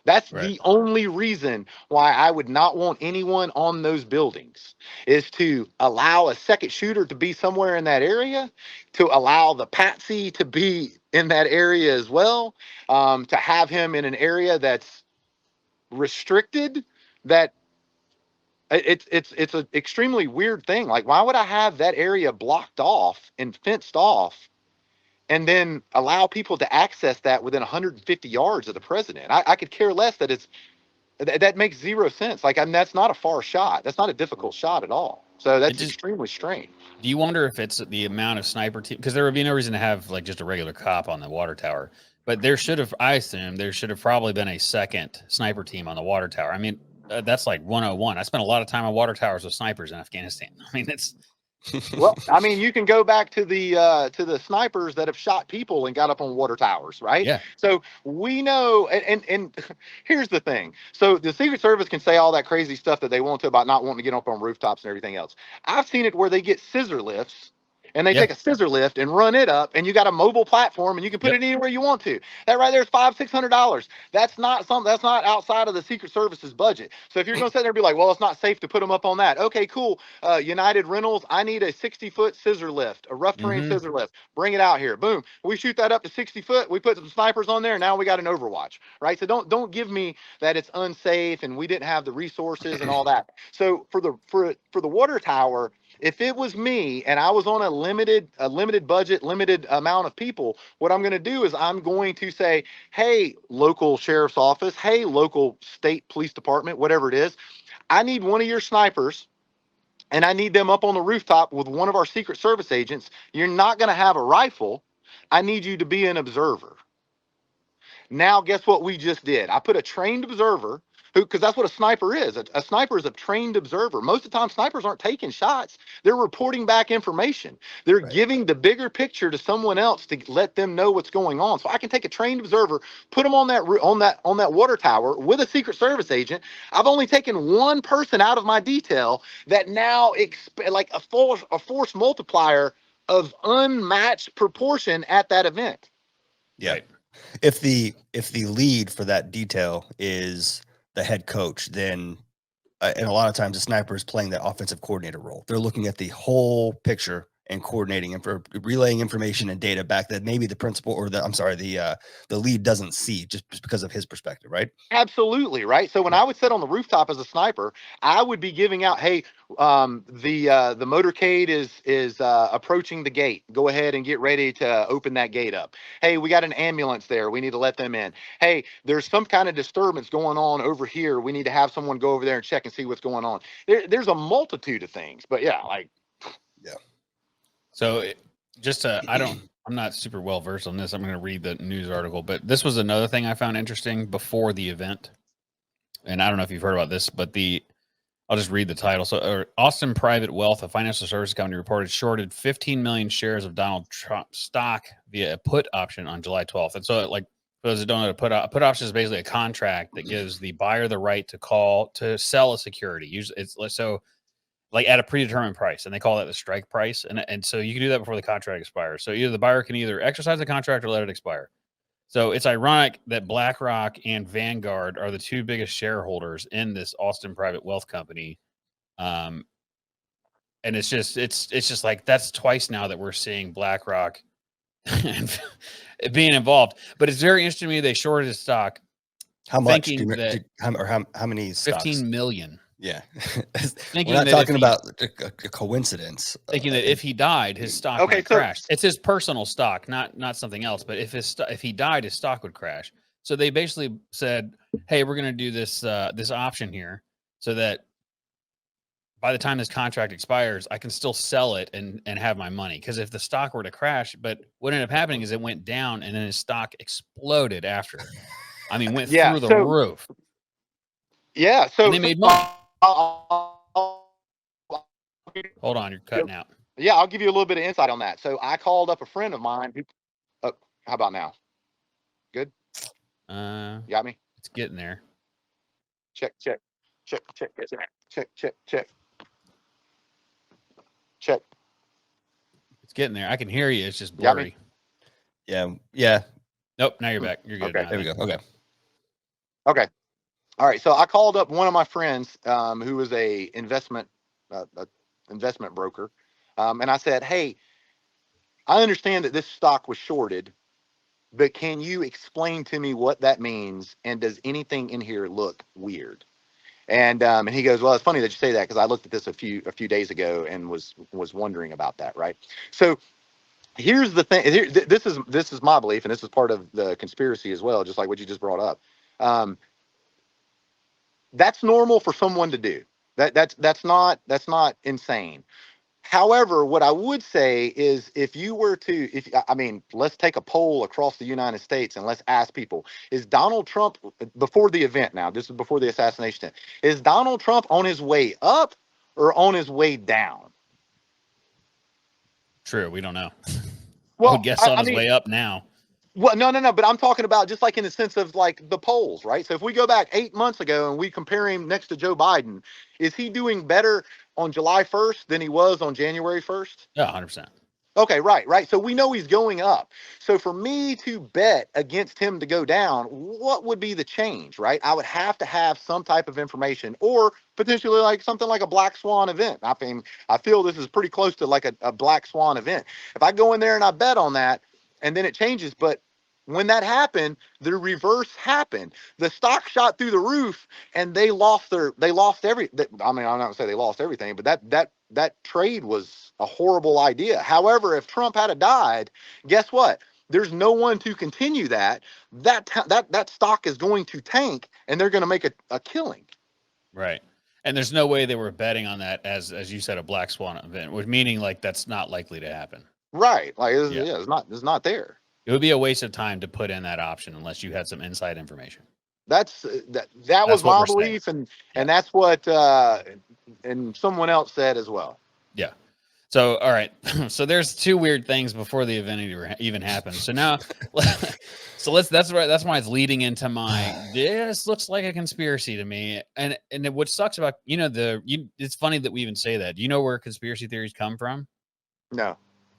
That's the only reason why I would not want anyone on those buildings, is to allow a second shooter to be somewhere in that area, to allow the patsy to be in that area as well. To have him in an area that's restricted, that it's an extremely weird thing. Like, why would I have that area blocked off and fenced off, and then allow people to access that within 150 yards of the president? I could care less that that makes zero sense. Like, I mean, that's not a far shot. That's not a difficult shot at all. So that's extremely strange. Do you wonder if it's the amount of sniper team? Because there would be no reason to have like just a regular cop on the water tower, but there should have, I assume, there should have probably been a second sniper team on the water tower. I mean, that's like 101. I spent a lot of time on water towers with snipers in Afghanistan. I mean, it's Well, I mean, you can go back to the snipers that have shot people and got up on water towers, right? Yeah. So we know, and here's the thing. So the Secret Service can say all that crazy stuff that they want to about not wanting to get up on rooftops and everything else. I've seen it where they get scissor lifts, and they take a scissor lift and run it up, and you got a mobile platform, and you can put it anywhere you want to. That right there is $500-$600. That's not outside of the Secret Service's budget. So if you're going to sit there and be like, well, it's not safe to put them up on that. Okay, cool. United Rentals, I need a 60-foot scissor lift, a rough terrain scissor lift. Bring it out here. Boom. We shoot that up to 60 foot. We put some snipers on there. Now we got an Overwatch, right? So don't give me that it's unsafe and we didn't have the resources and all that. So for the water tower, if it was me and I was on a limited budget, limited amount of people, what I'm going to do is I'm going to say, hey, local sheriff's office, hey, local state police department, whatever it is, I need one of your snipers and I need them up on the rooftop with one of our Secret Service agents. You're not going to have a rifle. I need you to be an observer. Now, guess what we just did? I put a trained observer, because that's what a sniper is. A sniper is a trained observer. Most of the time, snipers aren't taking shots. They're reporting back information. They're giving the bigger picture to someone else to let them know what's going on. So I can take a trained observer, put them on that water tower with a Secret Service agent. I've only taken one person out of my detail that now like a force multiplier of unmatched proportion at that event. Yeah. Right. If the lead for that detail is the head coach, then and a lot of times the sniper is playing that offensive coordinator role. They're looking at the whole picture and coordinating and for relaying information and data back that maybe the principal or the lead doesn't see just because of his perspective, right? Absolutely, right. So when I would sit on the rooftop as a sniper, I would be giving out, hey, the motorcade is approaching the gate. Go ahead and get ready to open that gate up. Hey, we got an ambulance there. We need to let them in. Hey, there's some kind of disturbance going on over here. We need to have someone go over there and check and see what's going on. There's a multitude of things, but yeah. So I'm not super well versed on this. I'm going to read the news article, but this was another thing I found interesting before the event. And I don't know if you've heard about this, but I'll just read the title. So Austin Private Wealth, a financial services company, reported shorted 15 million shares of Donald Trump stock via a put option on July 12th. And so, like, for those that don't know, a put option is basically a contract that gives the buyer the right to sell a security. Usually it's so like at a predetermined price, and they call that the strike price. And so you can do that before the contract expires. So either the buyer can either exercise the contract or let it expire. So it's ironic that BlackRock and Vanguard are the two biggest shareholders in this Austin Private Wealth Company. And it's just like, that's twice now that we're seeing BlackRock being involved. But it's very interesting to me. They shorted his stock. How much? How many stocks? 15 million. Yeah. We're not talking about a coincidence. Thinking that if he died, his stock might crash. It's his personal stock, not something else. But if he died, his stock would crash. So they basically said, hey, we're going to do this option here so that by the time this contract expires, I can still sell it and have my money. Because if the stock were to crash, but what ended up happening is it went down and then his stock exploded after. I mean, went through the roof. Yeah. So and they made money. Hold on, you're cutting out. Yeah, I'll give you a little bit of insight on that. So I called up a friend of mine who, how about now? Good? You got me? It's getting there. Check. It's getting there. I can hear you. It's just blurry. Yeah. Nope, now you're back. You're good. Okay. There we go. Okay. All right. So I called up one of my friends who was a investment broker. And I said, hey, I understand that this stock was shorted. but can you explain to me what that means? And does anything in here look weird? And he goes, well, it's funny that you say that because I looked at this a few days ago and was wondering about that, right? So here's the thing. This is my belief, and this is part of the conspiracy as well, just like what you just brought up. That's normal for someone to do. That's not insane. However, what I would say is if you were to, let's take a poll across the United States and let's ask people, is Donald Trump, before the event now, this is before the assassination, is Donald Trump on his way up or on his way down? True. We don't know. Well, I would guess on his way up now. Well, no, but I'm talking about just like in the sense of like the polls, right? So if we go back 8 months ago and we compare him next to Joe Biden, is he doing better on July 1st than he was on January 1st? Yeah, 100%. Okay, right. So we know he's going up. So for me to bet against him to go down, what would be the change, right? I would have to have some type of information or potentially like something like a black swan event. I feel this is pretty close to like a black swan event. If I go in there and I bet on that and then it changes, but when that happened, the reverse happened. The stock shot through the roof, and they lost everything. I'm not gonna say they lost everything, but that trade was a horrible idea. However, if Trump had died, guess what? There's no one to continue that. That stock is going to tank, and they're going to make a killing. Right. And there's no way they were betting on that as you said, a black swan event, which meaning like that's not likely to happen. Right. Like it's not there. It would be a waste of time to put in that option unless you had some inside information. That was my belief, and that's what and someone else said as well. Yeah. So all right. So there's two weird things before the event even happened. So now, that's why it's leading into my. This looks like a conspiracy to me, and what sucks about it's funny that we even say that. Do you know where conspiracy theories come from? No.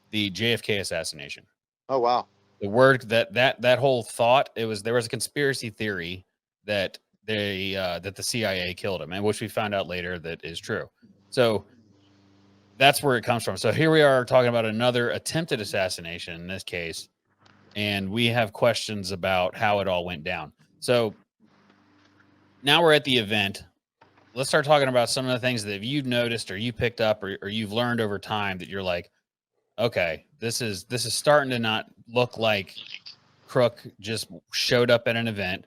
The JFK assassination. Oh wow. The word that whole thought, there was a conspiracy theory that that the CIA killed him, and which we found out later that is true. So that's where it comes from. So here we are talking about another attempted assassination in this case, and we have questions about how it all went down. So now we're at the event. Let's start talking about some of the things that you've noticed or you picked up or you've learned over time that you're like, okay, this is starting to not look like Crook just showed up at an event.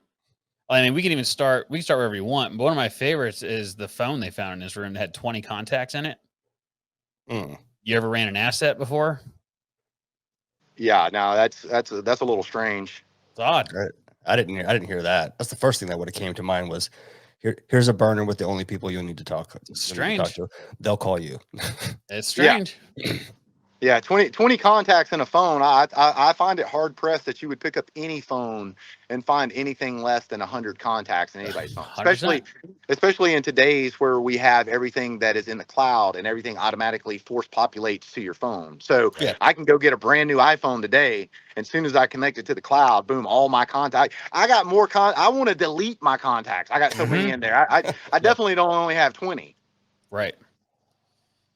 I mean, we can start wherever you want. But one of my favorites is the phone they found in this room that had 20 contacts in it. You ever ran an asset before? Yeah, no, that's a little strange. It's odd. I didn't hear that. That's the first thing that would have came to mind was here's a burner with the only people you need to talk. Strange. To. They'll call you. It's strange. Yeah, 20 contacts in a phone. I find it hard pressed that you would pick up any phone and find anything less than 100 contacts in anybody's phone, 100%. especially in today's where we have everything that is in the cloud and everything automatically force populates to your phone. So I can go get a brand new iPhone today, and as soon as I connect it to the cloud, boom, all my contacts. I got more I want to delete my contacts. I got so many in there. I definitely don't only have 20. Right.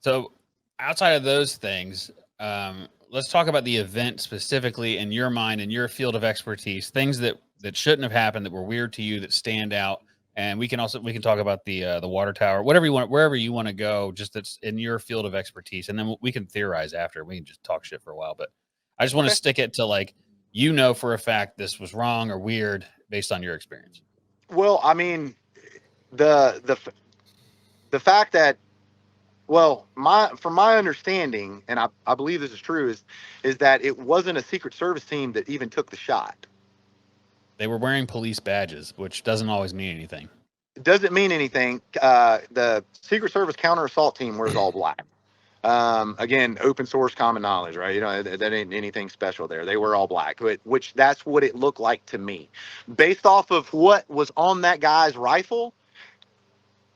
So outside of those things, let's talk about the event specifically in your mind and your field of expertise, things that shouldn't have happened, that were weird to you, that stand out. And we can talk about the water tower, whatever you want, wherever you want to go, just that's in your field of expertise. And then we can theorize after. We can just talk shit for a while, but I just want to stick it to like, for a fact this was wrong or weird based on your experience. Well, I mean, the fact that, well, from my understanding, and I believe this is true, is that it wasn't a Secret Service team that even took the shot. They were wearing police badges, which doesn't always mean anything. It doesn't mean anything. The Secret Service counter assault team wears all black. Again, open source, common knowledge, right? That ain't anything special there. They were all black, which that's what it looked like to me, based off of what was on that guy's rifle.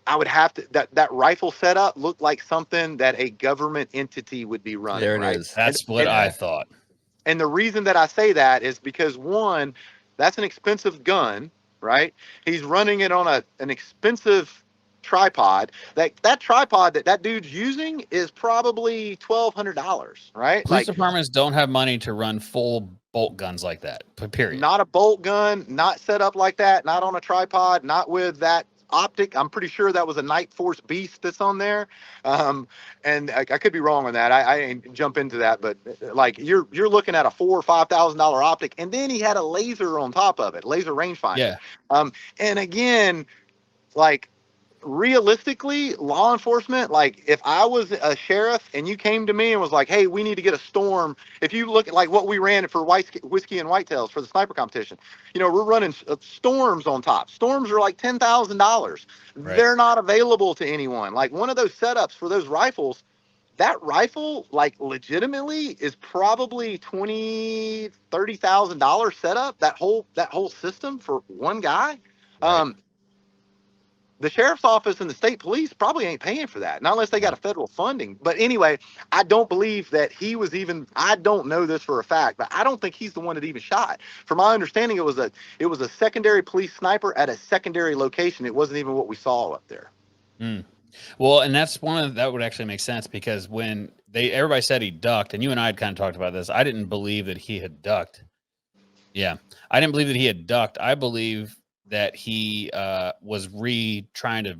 I would have to that rifle setup looked like something that a government entity would be running. There it right? is. That's what I thought. And the reason that I say that is because, one, that's an expensive gun, right? He's running it on an expensive tripod. That tripod that dude's using is probably $1,200, right? Police departments don't have money to run full bolt guns like that. Period. Not a bolt gun, not set up like that, not on a tripod, not with that optic. I'm pretty sure that was a Night Force Beast that's on there. And I could be wrong on that. I ain't jump into that, but like you're looking at a $4,000 or $5,000 optic, and then he had a laser on top of it, laser rangefinder. Yeah. And again, like realistically, law enforcement, like if I was a sheriff and you came to me and was like, hey, we need to get a storm. If you look at like what we ran for whiskey and whitetails for the sniper competition, you know, we're running storms on top. Storms are like $10,000. Right. They're not available to anyone. Like one of those setups for those rifles, that rifle, like legitimately is probably $20,000-$30,000 setup. That whole system for one guy. Right. The sheriff's office and the state police probably ain't paying for that, not unless they got a federal funding. But anyway, I don't believe that he was even, I don't know this for a fact, but I don't think he's the one that even shot. From my understanding, it was a secondary police sniper at a secondary location. It wasn't even what we saw up there. Well, and that's that would actually make sense, because when everybody said he ducked, and you and I had kind of talked about this, I didn't believe that he had ducked. Yeah. I didn't believe that he had ducked. I believe that he was trying to,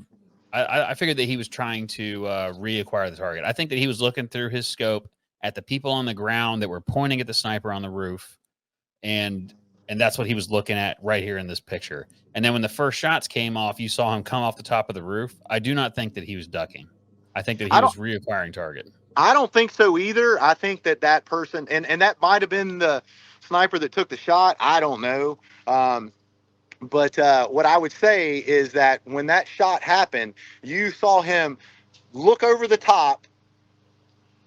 I figured that he was trying to reacquire the target. I think that he was looking through his scope at the people on the ground that were pointing at the sniper on the roof. And that's what he was looking at right here in this picture. And then when the first shots came off, you saw him come off the top of the roof. I do not think that he was ducking. I think that he was reacquiring target. I don't think so either. I think that person, and that might have been the sniper that took the shot. I don't know. But what I would say is that when that shot happened, you saw him look over the top,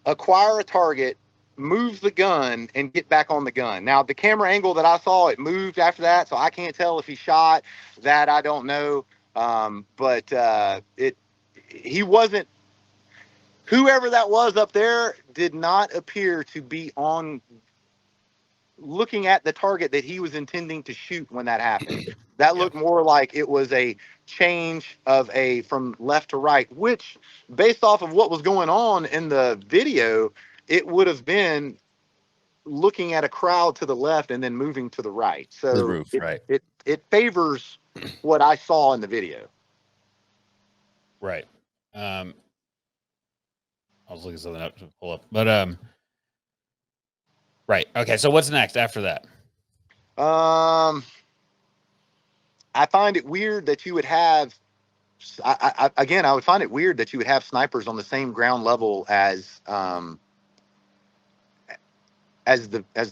acquire a target, move the gun, and get back on the gun. Now, the camera angle that I saw, it moved after that, so I can't tell if he shot. That I don't know. But he wasn't, whoever that was up there did not appear to be on looking at the target that he was intending to shoot when that happened. That looked more like it was a change of from left to right, which based off of what was going on in the video, it would have been looking at a crowd to the left and then moving to the right. So the roof, right. It favors what I saw in the video. Right. I was looking something up to pull up, but right. Okay. So what's next after that? I find it weird that you would have, I would find it weird that you would have snipers on the same ground level as the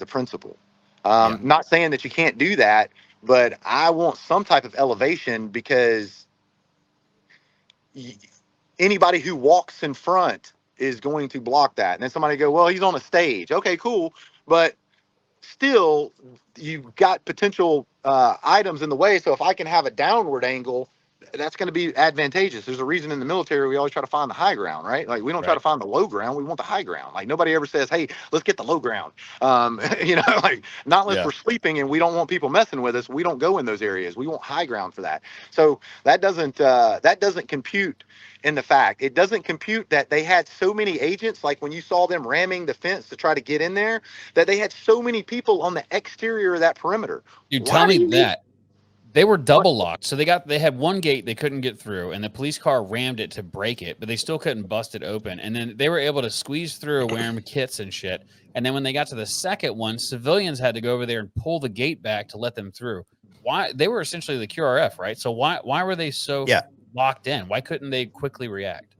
principal. Not saying that you can't do that, but I want some type of elevation, because anybody who walks in front is going to block that. And then somebody go, well, he's on a stage. Okay, cool. But still, you've got potential items in the way. So if I can have a downward angle, that's going to be advantageous. There's a reason in the military we always try to find the high ground, right? Like we don't try to find the low ground. We want the high ground. Like nobody ever says, hey, let's get the low ground. Like not unless we're sleeping and we don't want people messing with us. We don't go in those areas. We want high ground for that. So that doesn't compute in the fact. It doesn't compute that they had so many agents, like when you saw them ramming the fence to try to get in there, that they had so many people on the exterior of that perimeter. You tell me that. They were double locked. So they had one gate they couldn't get through, and the police car rammed it to break it, but they still couldn't bust it open. And then they were able to squeeze through wearing kits and shit. And then when they got to the second one, civilians had to go over there and pull the gate back to let them through. Why? They were essentially the QRF, right? So why were they so locked in? Why couldn't they quickly react?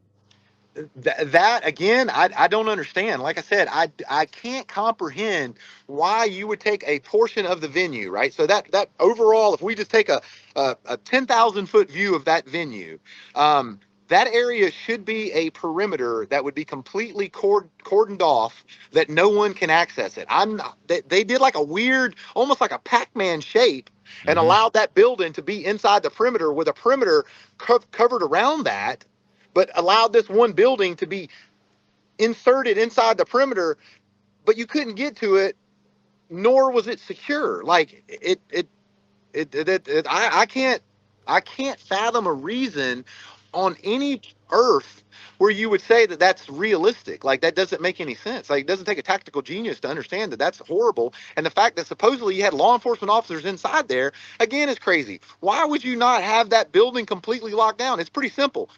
That again, I don't understand. Like I said, I can't comprehend why you would take a portion of the venue, right? So that overall, if we just take a 10,000 foot view of that venue, that area should be a perimeter that would be completely cordoned off, that no one can access it. They did like a weird, almost like a Pac-Man shape, and allowed that building to be inside the perimeter with a perimeter covered around that, but allowed this one building to be inserted inside the perimeter, but you couldn't get to it, nor was it secure. Like I can't fathom a reason on any earth where you would say that that's realistic. Like, that doesn't make any sense. Like, it doesn't take a tactical genius to understand that that's horrible. And the fact that supposedly you had law enforcement officers inside there, again, is crazy. Why would you not have that building completely locked down? It's pretty simple.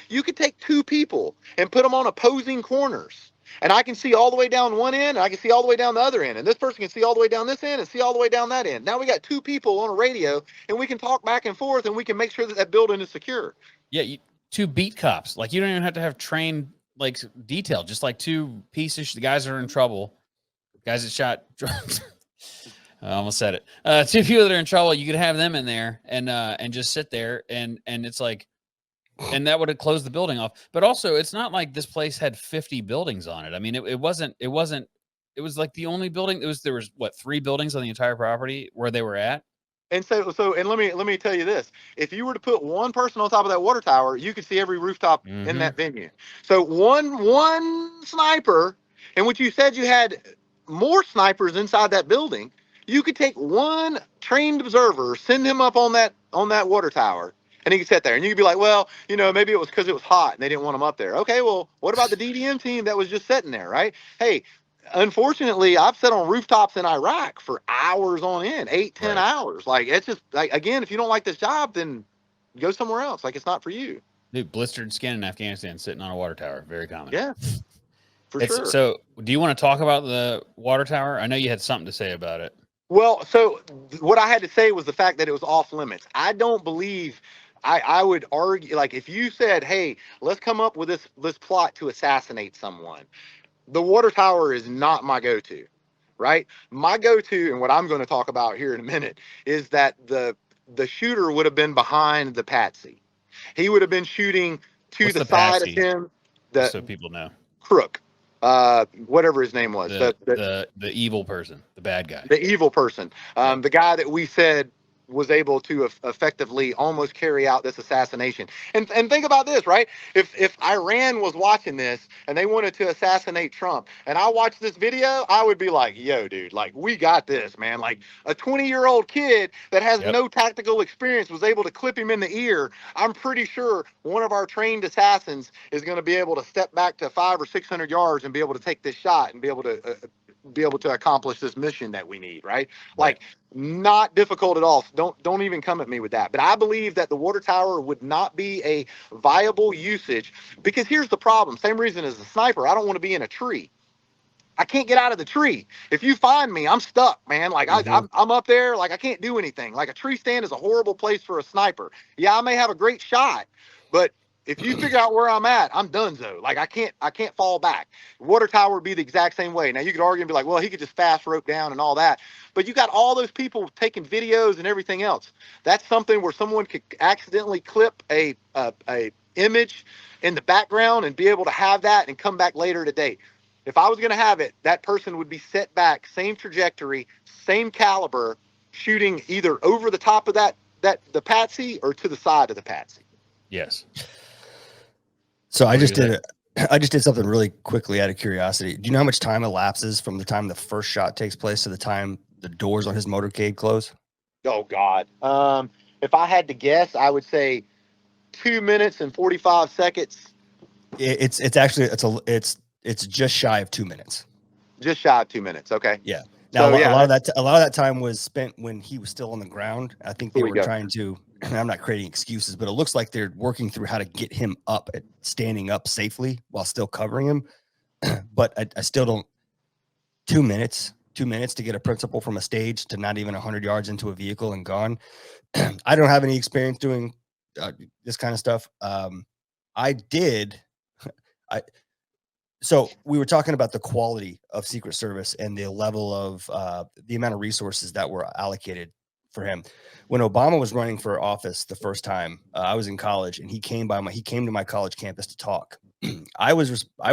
You could take two people and put them on opposing corners. And I can see all the way down one end, and I can see all the way down the other end. And this person can see all the way down this end and see all the way down that end. Now we got two people on a radio, and we can talk back and forth, and we can make sure that that building is secure. Yeah, two beat cops. Like, you don't even have to have trained like detail. Just like two pieces. The guys that are in trouble, guys that shot. I almost said it. Two people that are in trouble. You could have them in there and just sit there and it's like, and that would have closed the building off. But also, it's not like this place had 50 buildings on it. I mean, it was like the only building. There was what, 3 buildings on the entire property where they were at. And and let me tell you this: if you were to put one person on top of that water tower, you could see every rooftop in that venue. So one sniper, and what you said, you had more snipers inside that building. You could take one trained observer, send him up on that water tower, and he could sit there. And you could be like, well, maybe it was because it was hot and they didn't want him up there. Okay, well, what about the DDM team that was just sitting there, right? Hey, unfortunately, I've sat on rooftops in Iraq for hours on end, 8-10 hours. Like, it's just like, again, if you don't like this job, then go somewhere else. Like, it's not for you. Dude, blistered skin in Afghanistan, sitting on a water tower, very common. Yeah, for sure. So, do you want to talk about the water tower? I know you had something to say about it. Well, so what I had to say was the fact that it was off limits. I don't believe. I would argue, like, if you said, hey, let's come up with this plot to assassinate someone, the water tower is not my go-to, right? My go-to, and what I'm going to talk about here in a minute, is that the shooter would have been behind the patsy. He would have been shooting to the side of him. So people know. Crook, whatever his name was. The evil person, the bad guy. The evil person. The guy that we said was able to effectively almost carry out this assassination. And think about this, right? If Iran was watching this and they wanted to assassinate Trump, and I watched this video, I would be like, yo, dude, like, we got this, man. Like, a 20-year-old kid that has no tactical experience was able to clip him in the ear. I'm pretty sure one of our trained assassins is going to be able to step back to 500 or 600 yards and be able to take this shot and be able to accomplish this mission that we need, right? Like, not difficult at all. Don't even come at me with that. But I believe that the water tower would not be a viable usage, because here's the problem. Same reason as the sniper. I don't want to be in a tree. I can't get out of the tree. If you find me, I'm stuck, man. Like, I'm up there. Like, I can't do anything. Like, a tree stand is a horrible place for a sniper. Yeah, I may have a great shot, but if you figure out where I'm at, I'm donezo. Like, I can't fall back. Water tower would be the exact same way. Now, you could argue and be like, well, he could just fast rope down and all that. But you got all those people taking videos and everything else. That's something where someone could accidentally clip a image in the background and be able to have that and come back later today. If I was going to have it, that person would be set back, same trajectory, same caliber, shooting either over the top of the patsy or to the side of the patsy. Yes. So I just did something really quickly out of curiosity. Do you know how much time elapses from the time the first shot takes place to the time the doors on his motorcade close? Oh God. If I had to guess, I would say 2 minutes and 45 seconds. It's just shy of 2 minutes. Just shy of 2 minutes. Okay. Yeah. Now, a lot of that time was spent when he was still on the ground. I think they were trying to. I'm not creating excuses, but it looks like they're working through how to get him up, standing up safely while still covering him. But I still don't. 2 minutes to get a principal from a stage to not even 100 yards into a vehicle and gone. I don't have any experience doing this kind of stuff. So we were talking about the quality of Secret Service and the level of the amount of resources that were allocated for him. When Obama was running for office the first time, I was in college, and he came to my college campus to talk. I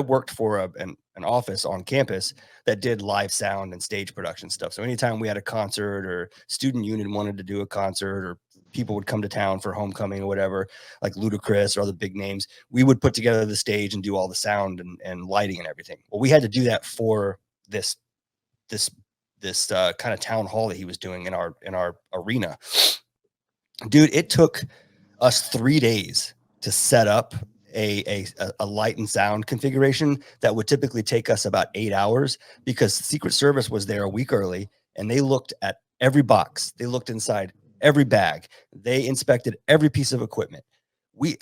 worked for an office on campus that did live sound and stage production stuff. So anytime we had a concert or student union wanted to do a concert, or people would come to town for homecoming or whatever, like Ludacris or other big names, we would put together the stage and do all the sound and lighting and everything. Well, we had to do that for this kind of town hall that he was doing in our arena. Dude, it took us 3 days to set up a light and sound configuration that would typically take us about 8 hours, because Secret Service was there a week early and they looked at every box. They looked inside every bag. They inspected every piece of equipment.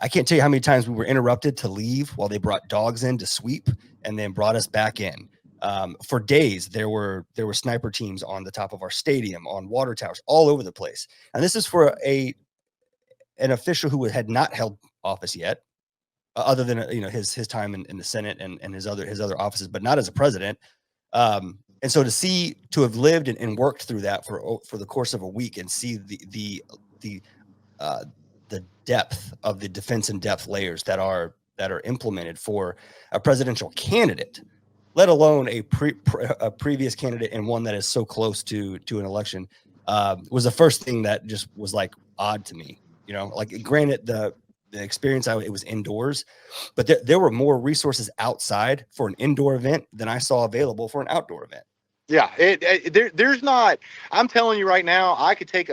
I can't tell you how many times we were interrupted to leave while they brought dogs in to sweep and then brought us back in. For days, there were sniper teams on the top of our stadium, on water towers, all over the place. And this is for an official who had not held office yet, other than his time in the Senate and his other offices, but not as a president. And so to have lived and worked through that for the course of a week and see the depth of the defense in depth layers that are implemented for a presidential candidate, let alone a previous candidate and one that is so close to an election, was the first thing that just was like odd to me. Like, granted, the experience, it was indoors, but there were more resources outside for an indoor event than I saw available for an outdoor event. Yeah, there's not. I'm telling you right now, I could take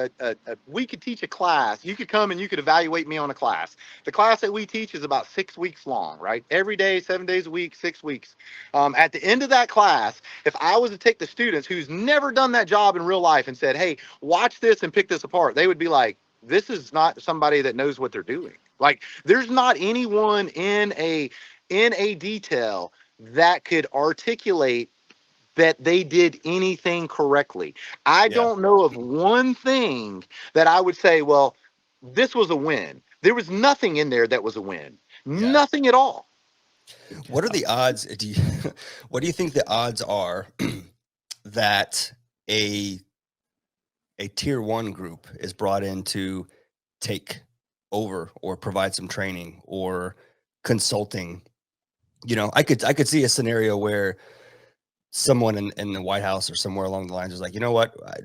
we could teach a class. You could come and you could evaluate me on a class. The class that we teach is about 6 weeks long, right? Every day, 7 days a week, 6 weeks. At the end of that class, if I was to take the students who's never done that job in real life and said, hey, watch this and pick this apart, they would be like, this is not somebody that knows what they're doing. Like, there's not anyone in a detail that could articulate that they did anything correctly. I don't know of one thing that I would say, well, this was a win. There was nothing in there that was a win. Yeah. Nothing at all. What are the odds? What do you think the odds are that a tier 1 group is brought in to take over or provide some training or consulting? I could see a scenario where someone in the White House or somewhere along the lines was like, you know what, I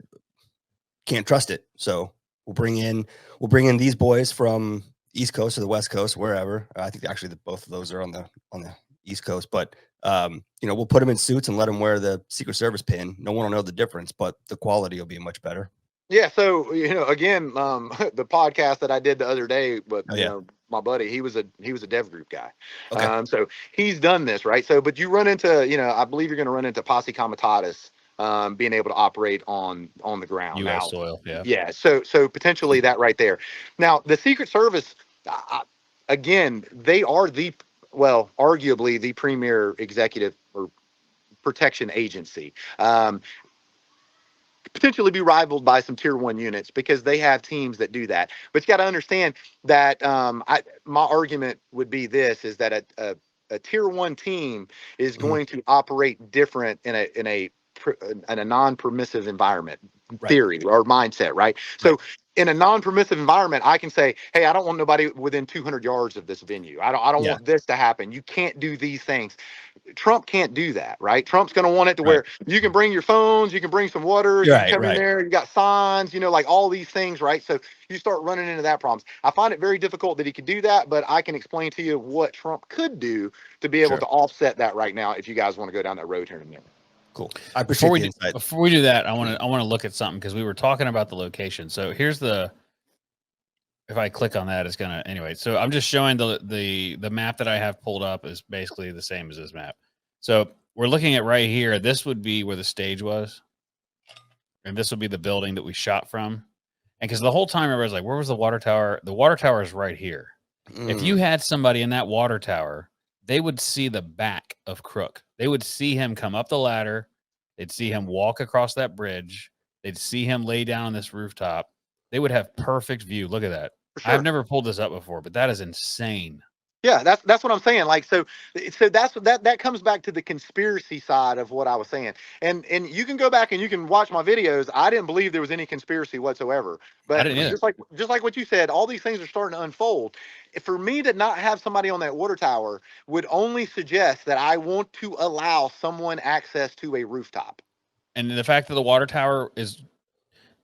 can't trust it. So we'll bring in these boys from East Coast or the West Coast, wherever. I think actually both of those are on the East Coast, but we'll put them in suits and let them wear the Secret Service pin. No one will know the difference, but the quality will be much better. Yeah. So, again, the podcast that I did the other day, but my buddy, he was a dev group guy. Okay. So he's done this, right? So, but you run into, I believe you're going to run into posse comitatus, being able to operate on the ground. U.S. soil. Yeah. Yeah. So potentially that right there. Now, the Secret Service, again, they are arguably the premier executive or protection agency. Potentially be rivaled by some tier 1 units because they have teams that do that. But you got to understand that my argument would be this, is that a tier 1 team is going to operate different in a non-permissive environment, theory or mindset, right? So in a non-permissive environment, I can say, hey, I don't want nobody within 200 yards of this venue. I don't want this to happen. You can't do these things. Trump can't do that, right? Trump's going to want it to where you can bring your phones, you can bring some water, you can come in there, you got signs, like all these things, right? So you start running into that problems. I find it very difficult that he could do that, but I can explain to you what Trump could do to be able to offset that right now if you guys want to go down that road here in a minute. Cool. I appreciate the insight. Before we do that, I want to look at something because we were talking about the location. So here's if I click on that, it's gonna anyway. So I'm just showing the map that I have pulled up is basically the same as this map. So we're looking at right here. This would be where the stage was, and this would be the building that we shot from. And because the whole time everybody's like, "Where was the water tower?" The water tower is right here. If you had somebody in that water tower, they would see the back of Crook. They would see him come up the ladder. They'd see him walk across that bridge. They'd see him lay down on this rooftop. They would have perfect view. Look at that. Sure. I've never pulled this up before, but that is insane. Yeah, that's what I'm saying. Like, so that comes back to the conspiracy side of what I was saying. And you can go back and you can watch my videos. I didn't believe there was any conspiracy whatsoever. But just like what you said, all these things are starting to unfold. For me to not have somebody on that water tower would only suggest that I want to allow someone access to a rooftop. And the fact that the water tower is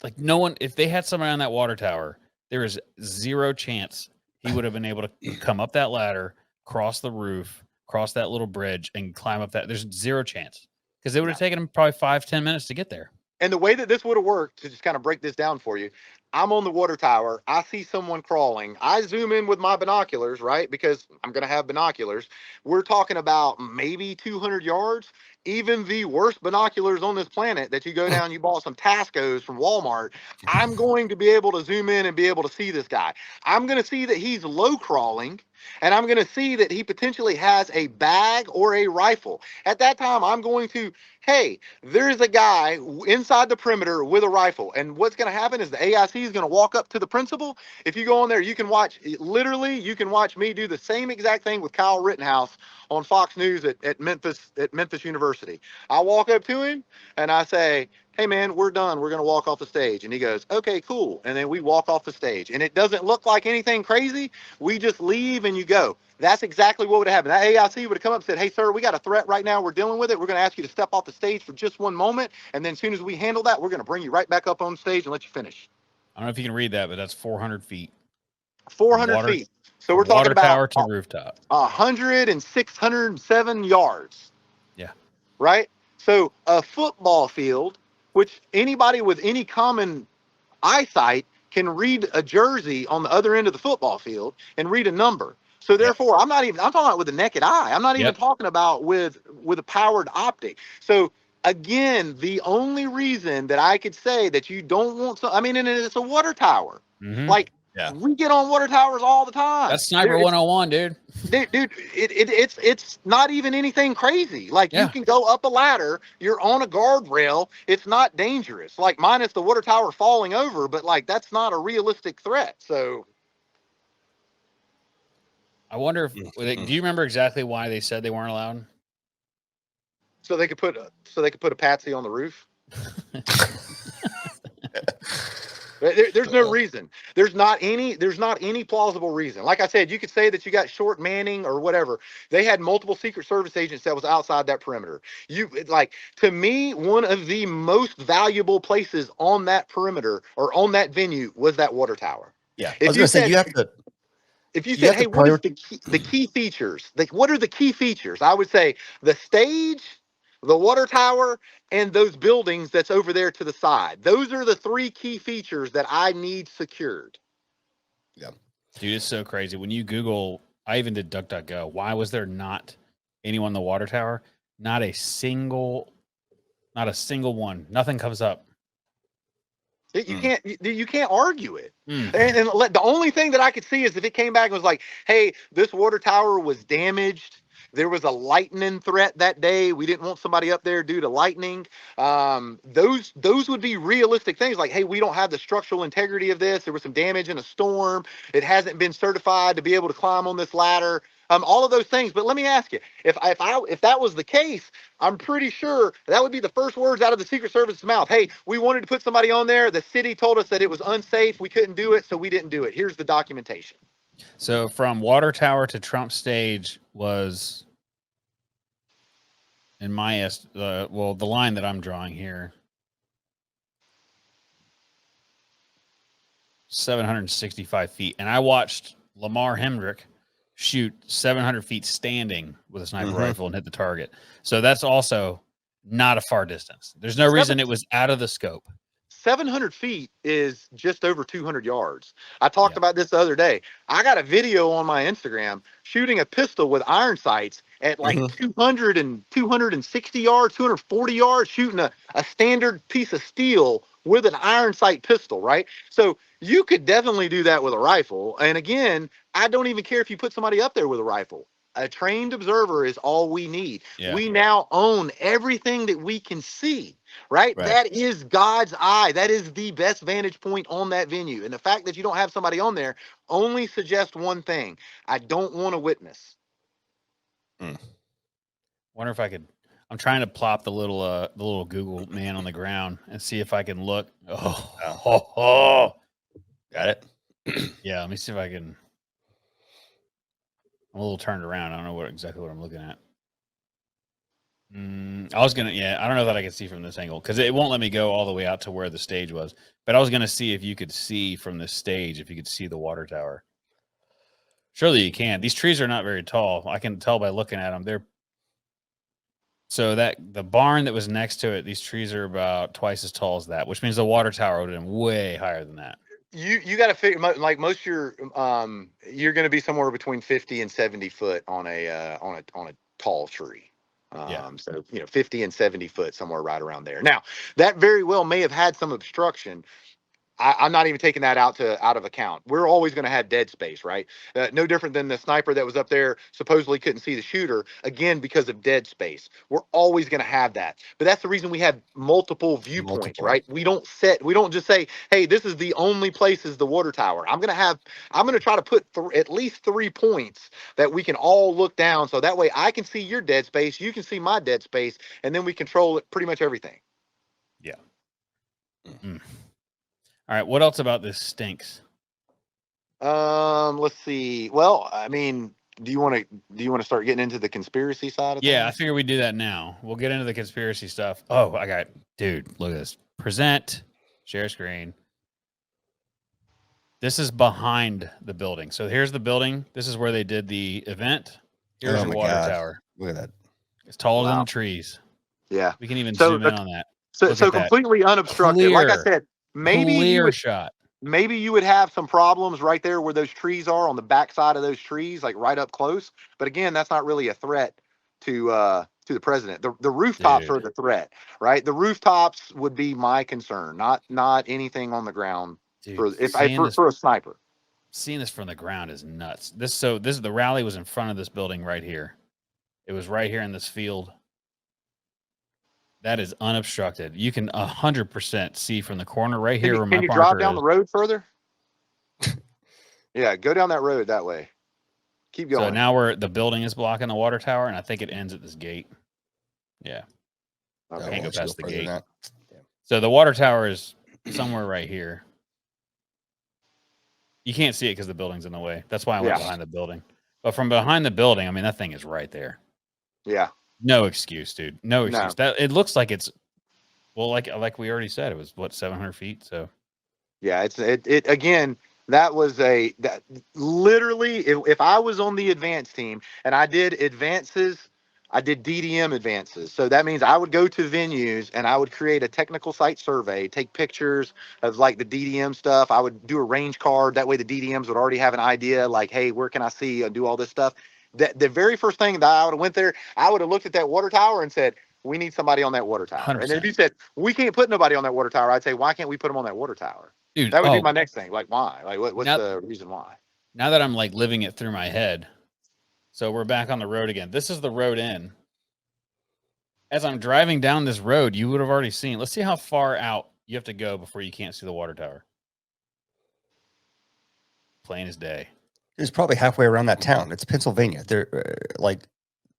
like no one, if they had somebody on that water tower, there is zero chance he would have been able to come up that ladder, cross the roof, cross that little bridge, and climb up that. There's zero chance because it would have taken him probably 5-10 minutes to get there. And the way that this would have worked, to just kind of break this down for you, I'm on the water tower. I see someone crawling. I zoom in with my binoculars, right? Because I'm going to have binoculars. We're talking about maybe 200 yards. Even the worst binoculars on this planet that you go down, you bought some Tascos from Walmart. I'm going to be able to zoom in and be able to see this guy. I'm going to see that he's low crawling, and I'm going to see that he potentially has a bag or a rifle. At that time, I'm going to, hey, there's a guy inside the perimeter with a rifle. And what's going to happen is the AIC is going to walk up to the principal. If you go on there, you can watch, literally, you can watch me do the same exact thing with Kyle Rittenhouse on Fox News at Memphis University. I walk up to him and I say, hey man, we're done. We're going to walk off the stage. And he goes, okay, cool. And then we walk off the stage, and it doesn't look like anything crazy. We just leave and you go. That's exactly what would have happened. That AIC would have come up and said, hey sir, we got a threat right now. We're dealing with it. We're going to ask you to step off the stage for just one moment. And then as soon as we handle that, we're going to bring you right back up on stage and let you finish. I don't know if you can read that, but that's 400 feet. 400 feet. So we're talking water about tower to rooftop. 100 and 607 yards. Yeah. Right? So a football field, which anybody with any common eyesight can read a jersey on the other end of the football field and read a number. So therefore, I'm talking about with the naked eye. I'm not even talking about with a powered optic. So again, the only reason that I could say that you don't want to, I mean, and it's a water tower. Like, we get on water towers all the time. That's Sniper 101, dude. Dude, it's not even anything crazy. Like, you can go up a ladder, you're on a guardrail, it's not dangerous. Like, minus the water tower falling over, but like, that's not a realistic threat. So I wonder if do you remember exactly why they said they weren't allowed? So they could put a patsy on the roof. There's no reason. There's not any plausible reason. Like I said, you could say that you got short manning or whatever. They had multiple Secret Service agents that was outside that perimeter. To me, one of the most valuable places on that perimeter or on that venue was that water tower. Yeah, I was going to say, you have to. If you said, hey, what is the key features? What are the key features? I would say the stage, the water tower, and those buildings that's over there to the side. Those are the three key features that I need secured. Yeah. Dude, it's so crazy. When you Google, I even did DuckDuckGo. Why was there not anyone in the water tower? Not a single one. Nothing comes up. You can't argue it. And the only thing that I could see is if it came back and was like, hey, this water tower was damaged. There was a lightning threat that day. We didn't want somebody up there due to lightning. Those would be realistic things. Like, hey, we don't have the structural integrity of this. There was some damage in a storm. It hasn't been certified to be able to climb on this ladder. All of those things. But let me ask you, if that was the case, I'm pretty sure that would be the first words out of the Secret Service's mouth. Hey, we wanted to put somebody on there. The city told us that it was unsafe. We couldn't do it, so we didn't do it. Here's the documentation. So from water tower to Trump stage was, in my the line that I'm drawing here, 765 feet. And I watched Lamar Hendrick shoot 700 feet standing with a sniper rifle and hit the target. So that's also not a far distance. There's no reason it was out of the scope. 700 feet is just over 200 yards. I talked about this the other day. I got a video on my Instagram shooting a pistol with iron sights at like 200 and 260 yards, 240 yards, shooting a standard piece of steel with an iron sight pistol, right? So you could definitely do that with a rifle. And again, I don't even care if you put somebody up there with a rifle. A trained observer is all we need. Yeah. We now own everything that we can see, right? That is God's eye. That is the best vantage point on that venue. And the fact that you don't have somebody on there only suggests one thing. I don't want to witness. Wonder if I could. I'm trying to plop the little Google man on the ground and see if I can look. Oh. Got it. Yeah, let me see if I can. I'm a little turned around. I don't know exactly what I'm looking at. I was gonna, I don't know that I can see from this angle because it won't let me go all the way out to where the stage was. But I was gonna see if you could see from this stage, if you could see the water tower. Surely you can. These trees are not very tall. I can tell by looking at them. So that the barn that was next to it, these trees are about twice as tall as that, which means the water tower would have been way higher than that. You got to figure like most of your you're going to be somewhere between 50 and 70 foot on a tall tree. Yeah. So 50 and 70 foot, somewhere right around there. Now that very well may have had some obstruction. I'm not even taking that out of account. We're always going to have dead space, right? No different than the sniper that was up there supposedly couldn't see the shooter, again because of dead space. We're always going to have that. But that's the reason we have multiple viewpoints, right? We don't just say, hey, this is the only place is the water tower. I'm going to try to put at least 3 points that we can all look down, so that way I can see your dead space, you can see my dead space, and then we control it, pretty much everything. Yeah. All right. What else about this stinks? Let's see. Well, I mean, do you want to start getting into the conspiracy side of Yeah, I things? figure we do that now. We'll get into the conspiracy stuff. Oh, dude, look at this. Present, share screen. This is behind the building. So here's the building. This is where they did the event. Here's Oh your my water God. tower. Look at that. It's taller than Wow. the trees. Yeah. We can even So zoom in on that. So Look at that. completely unobstructed. Like I Clear. said, maybe Clear shot. maybe you would have some problems right there where those trees are, on the back side of those trees, like right up close. But again, that's not really a threat to the president. The rooftops are the threat, right? The rooftops would be my concern, not anything on the ground. Dude, For a sniper. Seeing this from the ground is nuts. The rally was in front of this building right here. It was right here in this field. That is unobstructed. You can 100% see from the corner right here where my Can you marker drive down is. the road further? Yeah, go down that road that way. Keep going. So now the building is blocking the water tower, and I think it ends at this gate. Yeah. Okay. Can't go past the further than gate. that. So the water tower is somewhere right here. You can't see it because the building's in the way. That's why I went behind the building. But from behind the building, I mean, that thing is right there. Yeah. No excuse, dude. No excuse. No. That it looks like it's like we already said, it was what, 700 feet. So Yeah, it again. That was literally, if I was on the advance team and I did advances, I did DDM advances. So that means I would go to venues and I would create a technical site survey, take pictures of like the DDM stuff. I would do a range card. That way the DDMs would already have an idea, like, hey, where can I see and do all this stuff. The very first thing that I would have went there, I would have looked at that water tower and said, we need somebody on that water tower. 100%. And if you said, we can't put nobody on that water tower, I'd say, why can't we put them on that water tower? dude, That would be my next thing. Like, why? Like, what's Now- the reason why? now that I'm like living it through my head. So we're back on the road again. This is the road in. As I'm driving down this road, you would have already seen. Let's see how far out you have to go before you can't see the water tower. Plain as day. It's probably halfway around that town. It's Pennsylvania. They're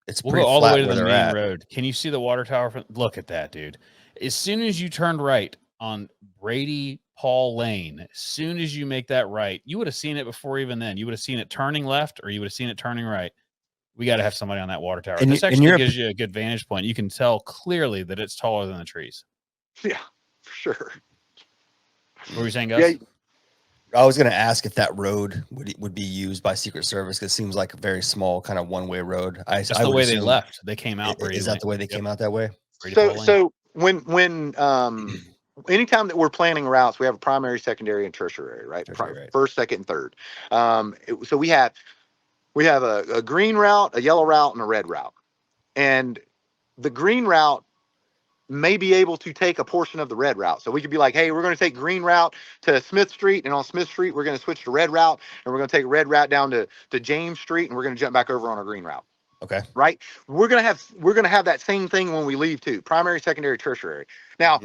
it's We'll pretty go all the flat way to where the they're main at. road. Can you see the water tower? Look at that, dude. As soon as you turned right on Brady Paul Lane, as soon as you make that right, you would have seen it before even then. You would have seen it turning left, or you would have seen it turning right. We got to have somebody on that water tower. And This you- and actually you're- gives you a good vantage point. You can tell clearly that it's taller than the trees. Yeah, for sure. What were you saying, Gus? Yeah, I was going to ask if that road would be used by Secret Service, because it seems like a very small kind of one-way road. That's I the would way they assume- left. They came out. Is that the way they came out that way? So when anytime that we're planning routes, we have a primary, secondary, and tertiary, right? Tertiary, right. First, Second, and third. So we have a green route, a yellow route, and a red route. And the green route may be able to take a portion of the red route. So we could be like, hey, we're going to take green route to Smith Street, and on Smith Street, we're going to switch to red route, and we're going to take red route down to James Street, and we're going to jump back over on a green route. Okay. Right. We're going to have that same thing when we leave too. Primary, secondary, tertiary. Now,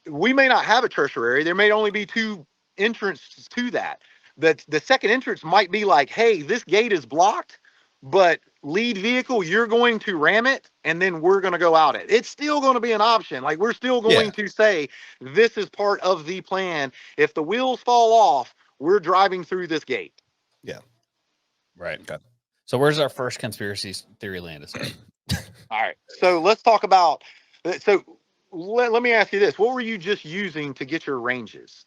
we may not have a tertiary. There may only be 2 entrances to that. The second entrance might be like, hey, this gate is blocked, but lead vehicle, you're going to ram it, and then we're going to go out it. It's still going to be an option. Like, we're still going to say, this is part of the plan. If the wheels fall off, we're driving through this gate. Yeah. Right. Okay. So where's our first conspiracy theory land us? All right. So let's talk about, let me ask you this. What were you just using to get your ranges?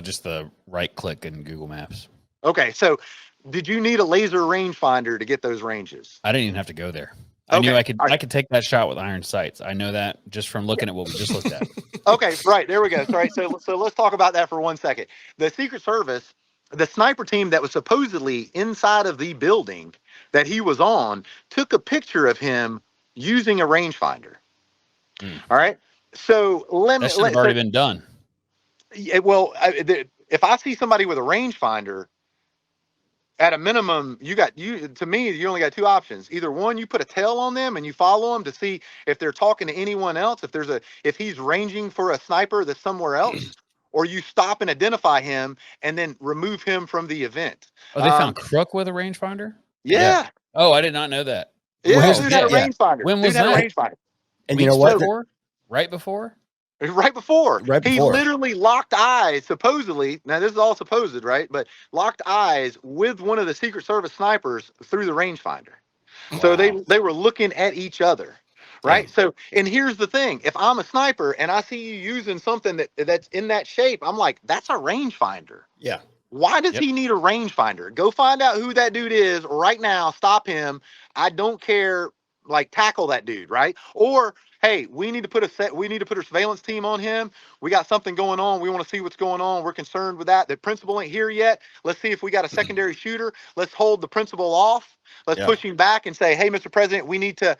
Just the right click in Google Maps. Okay. So did you need a laser rangefinder to get those ranges? I didn't even have to go there. I knew Okay, I could all right. I could take that shot with iron sights. I know that just from looking at what we just looked at. Okay, right, there we go. So, right, so let's talk about that for 1 second. The Secret Service, the sniper team that was supposedly inside of the building that he was on, took a picture of him using a rangefinder. Mm. All right. So That should have already been done. well, if I see somebody with a rangefinder, at a minimum, to me, you only got two options. Either one, you put a tail on them and you follow them to see if they're talking to anyone else, if he's ranging for a sniper that's somewhere else, or you stop and identify him and then remove him from the event. Oh, they found Crook with a rangefinder? Yeah. Oh, I did not know that. Yeah, Well, dude had a yeah. rangefinder. When was Dude had that? a rangefinder. And you know what? Right before? Right before. Right He before. literally locked eyes, supposedly. Now, this is all supposed, right? But locked eyes with one of the Secret Service snipers through the rangefinder. So they were looking at each other, right? Damn. So, and here's the thing: if I'm a sniper and I see you using something that's in that shape, I'm like, that's a rangefinder. Yeah. Why does Yep. he need a rangefinder? Go find out who that dude is right now. Stop him. I don't care. Like, tackle that dude, right? Or hey, we need to put a surveillance team on him. We got something going on. We want to see what's going on. We're concerned with that. The principal ain't here yet. Let's see if we got a secondary shooter. Let's hold the principal off. Let's push him back and say, hey, Mr. President, we need to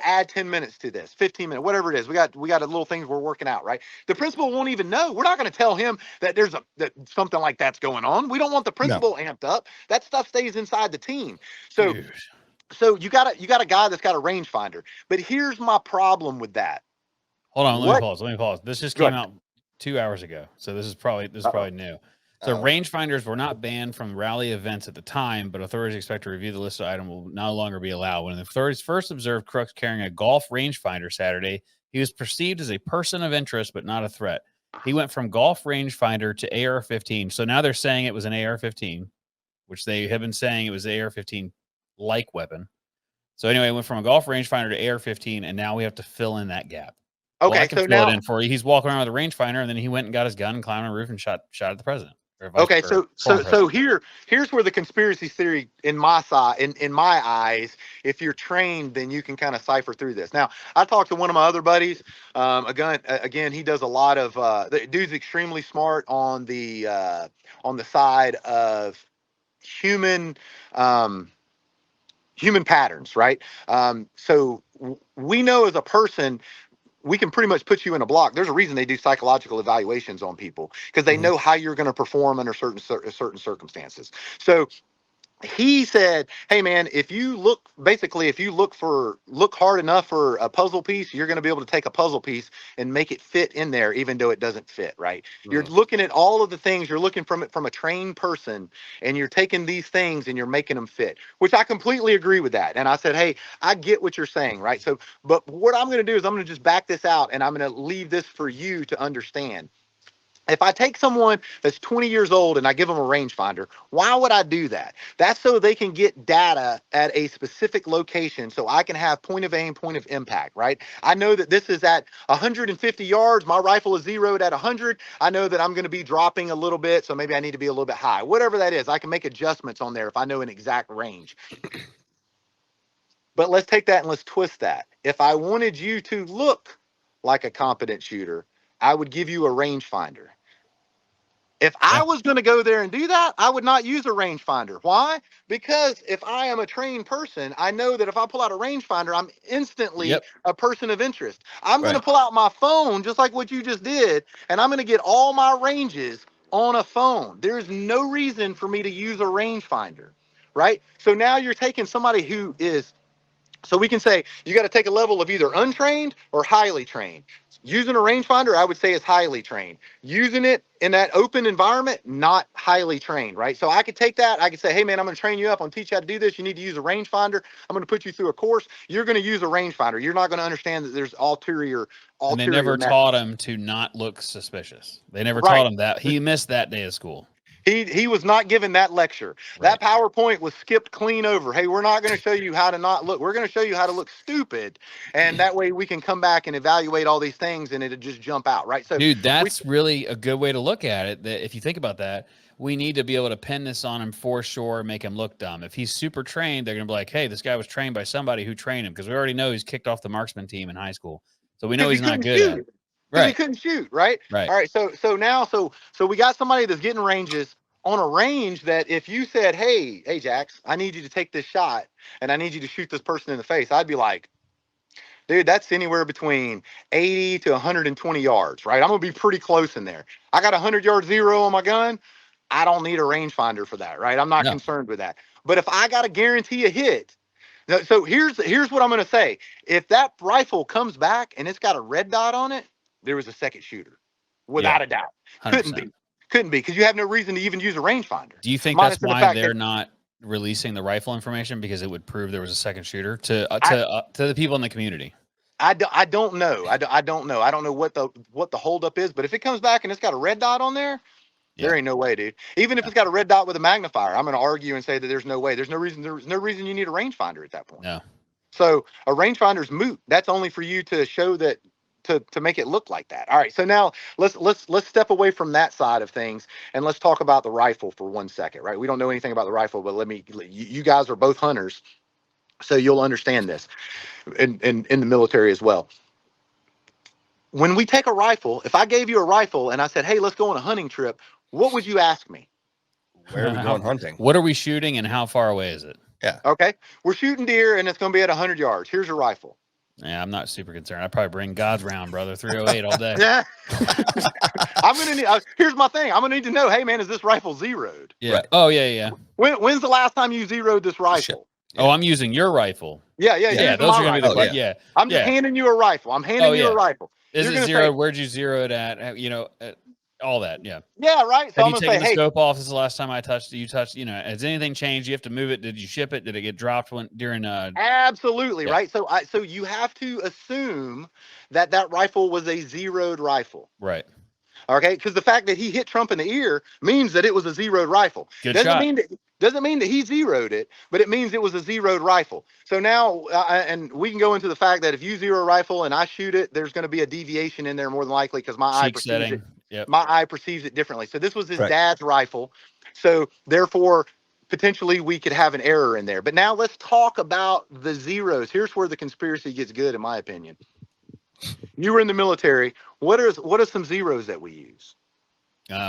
add 10 minutes to this, 15 minutes, whatever it is. We got a little things we're working out, right? The principal won't even know. We're not going to tell him that that something like that's going on. We don't want the principal amped up. That stuff stays inside the team. So Dude. So you got a guy that's got a rangefinder, but here's my problem with that. Hold on, let me pause. This just came out 2 hours ago, so this is probably new. So rangefinders were not banned from rally events at the time, but authorities expect to review the list of items will no longer be allowed. When the authorities first observed Crooks carrying a golf rangefinder Saturday, he was perceived as a person of interest but not a threat. He went from golf rangefinder to AR-15. So now they're saying it was an AR-15, which they have been saying it was AR-15 like weapon. So anyway, it went from a golf rangefinder to AR-15, and now we have to fill in that gap. Okay, well, I can fill it in for you. He's walking around with a rangefinder, and then he went and got his gun and climbed on a roof and shot at the president. Okay, so here's where the conspiracy theory in my eyes, if you're trained, then you can kind of cipher through this. Now, I talked to one of my other buddies. Again, he does a lot of the dude's extremely smart on the side of human patterns, right? So we know as a person, we can pretty much put you in a block. There's a reason they do psychological evaluations on people, because they know how you're going to perform under certain circumstances. So he said, hey man, if you look hard enough for a puzzle piece, you're going to be able to take a puzzle piece and make it fit in there, even though it doesn't fit, right? You're looking at all of the things, you're looking from a trained person, and you're taking these things and you're making them fit, which I completely agree with that. And I said, hey, I get what you're saying, right? So, but what I'm going to do is I'm going to just back this out, and I'm going to leave this for you to understand. If I take someone that's 20 years old and I give them a rangefinder, why would I do that? That's so they can get data at a specific location, so I can have point of aim, point of impact, right? I know that this is at 150 yards. My rifle is zeroed at 100. I know that I'm going to be dropping a little bit, so maybe I need to be a little bit high. Whatever that is, I can make adjustments on there if I know an exact range. But let's take that and let's twist that. If I wanted you to look like a competent shooter, I would give you a rangefinder. If I was going to go there and do that, I would not use a rangefinder. Why? Because if I am a trained person, I know that if I pull out a rangefinder, I'm instantly a person of interest. I'm going to pull out my phone, just like what you just did, and I'm going to get all my ranges on a phone. There's no reason for me to use a rangefinder, right? So now you're taking somebody who is, so we can say you got to take a level of either untrained or highly trained. Using a rangefinder, I would say, is highly trained. Using it in that open environment, not highly trained, right? So I could take that. I could say, hey, man, I'm going to train you up. I'm going to teach you how to do this. You need to use a rangefinder. I'm going to put you through a course. You're going to use a rangefinder. You're not going to understand that there's ulterior. And they never taught him to not look suspicious. They never taught him that. He missed that day of school. He was not given that lecture. That PowerPoint was skipped clean over. Hey, we're not going to show you how to not look. We're going to show you how to look stupid. And that way we can come back and evaluate all these things and it'll just jump out, right? So, dude, that's really a good way to look at it. That if you think about that, we need to be able to pin this on him for sure and make him look dumb. If he's super trained, they're going to be like, hey, this guy was trained by somebody who trained him, because we already know he's kicked off the marksman team in high school. So we know he's not good at it. Because he couldn't shoot, right? Right. All right. So we got somebody that's getting ranges on a range that if you said, hey, Jaxx, I need you to take this shot and I need you to shoot this person in the face, I'd be like, dude, that's anywhere between 80 to 120 yards, right? I'm going to be pretty close in there. I got a 100-yard zero on my gun. I don't need a rangefinder for that, right? I'm not concerned with that. But if I got to guarantee a hit, so here's what I'm going to say. If that rifle comes back and it's got a red dot on it, there was a second shooter, without a doubt. 100%. Couldn't be, because you have no reason to even use a rangefinder. Do you think that's why they're not releasing the rifle information, because it would prove there was a second shooter to the people in the community? I don't know. I don't know. I don't know what the holdup is, but if it comes back and it's got a red dot on there, there ain't no way, dude. Even if it's got a red dot with a magnifier, I'm going to argue and say that there's no way. There's no reason you need a rangefinder at that point. No. So a rangefinder's moot. That's only for you to show that, to make it look like that. All right. So now let's step away from that side of things and let's talk about the rifle for 1 second, right? We don't know anything about the rifle, but you guys are both hunters, so you'll understand this in the military as well. When we take a rifle, if I gave you a rifle and I said, hey, let's go on a hunting trip, what would you ask me? Where are we going hunting? What are we shooting and how far away is it? Yeah. Okay. We're shooting deer and it's going to be at 100 yards. Here's your rifle. Yeah, I'm not super concerned. I'd probably bring God's round, brother. 308 all day. Yeah. I'm going to need, here's my thing. I'm going to need to know, hey, man, is this rifle zeroed? Yeah. Right. Oh, yeah. When's the last time you zeroed this rifle? Yeah. Oh, I'm using your rifle. Yeah. Those are going to be the yeah. I'm just handing you a rifle. I'm handing you a rifle. Is it zeroed? Where'd you zero it at? You know, all that. Yeah. Yeah, right. So Have you taken the scope off? This is the last time I touched it. You touched, has anything changed? You have to move it. Did you ship it? Did it get dropped during Absolutely, right. So you have to assume that rifle was a zeroed rifle. Right. Okay, because the fact that he hit Trump in the ear means that it was a zeroed rifle. Doesn't mean that he zeroed it, but it means it was a zeroed rifle. So now, and we can go into the fact that if you zero a rifle and I shoot it, there's going to be a deviation in there more than likely, because my eye perceives it. Yep. My eye perceives it differently. So this was his dad's rifle. So therefore, potentially we could have an error in there. But now let's talk about the zeros. Here's where the conspiracy gets good, in my opinion. You were in the military. What are some zeros that we use?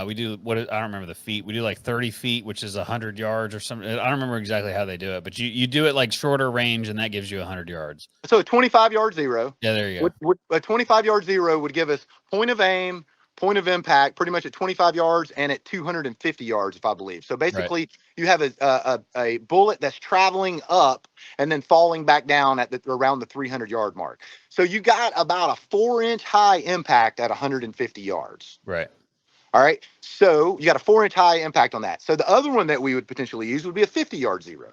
We do I don't remember the feet. We do like 30 feet, which is 100 yards or something. I don't remember exactly how they do it, but you do it like shorter range, and that gives you 100 yards. So a 25-yard zero. Yeah, there you go. A 25-yard zero would give us point of aim, point of impact, pretty much at 25 yards and at 250 yards, if I believe. So basically, you have a bullet that's traveling up and then falling back down at around the 300-yard mark. So you got about a 4-inch high impact at 150 yards. Right. All right. So you got a 4-inch high impact on that. So the other one that we would potentially use would be a 50-yard zero.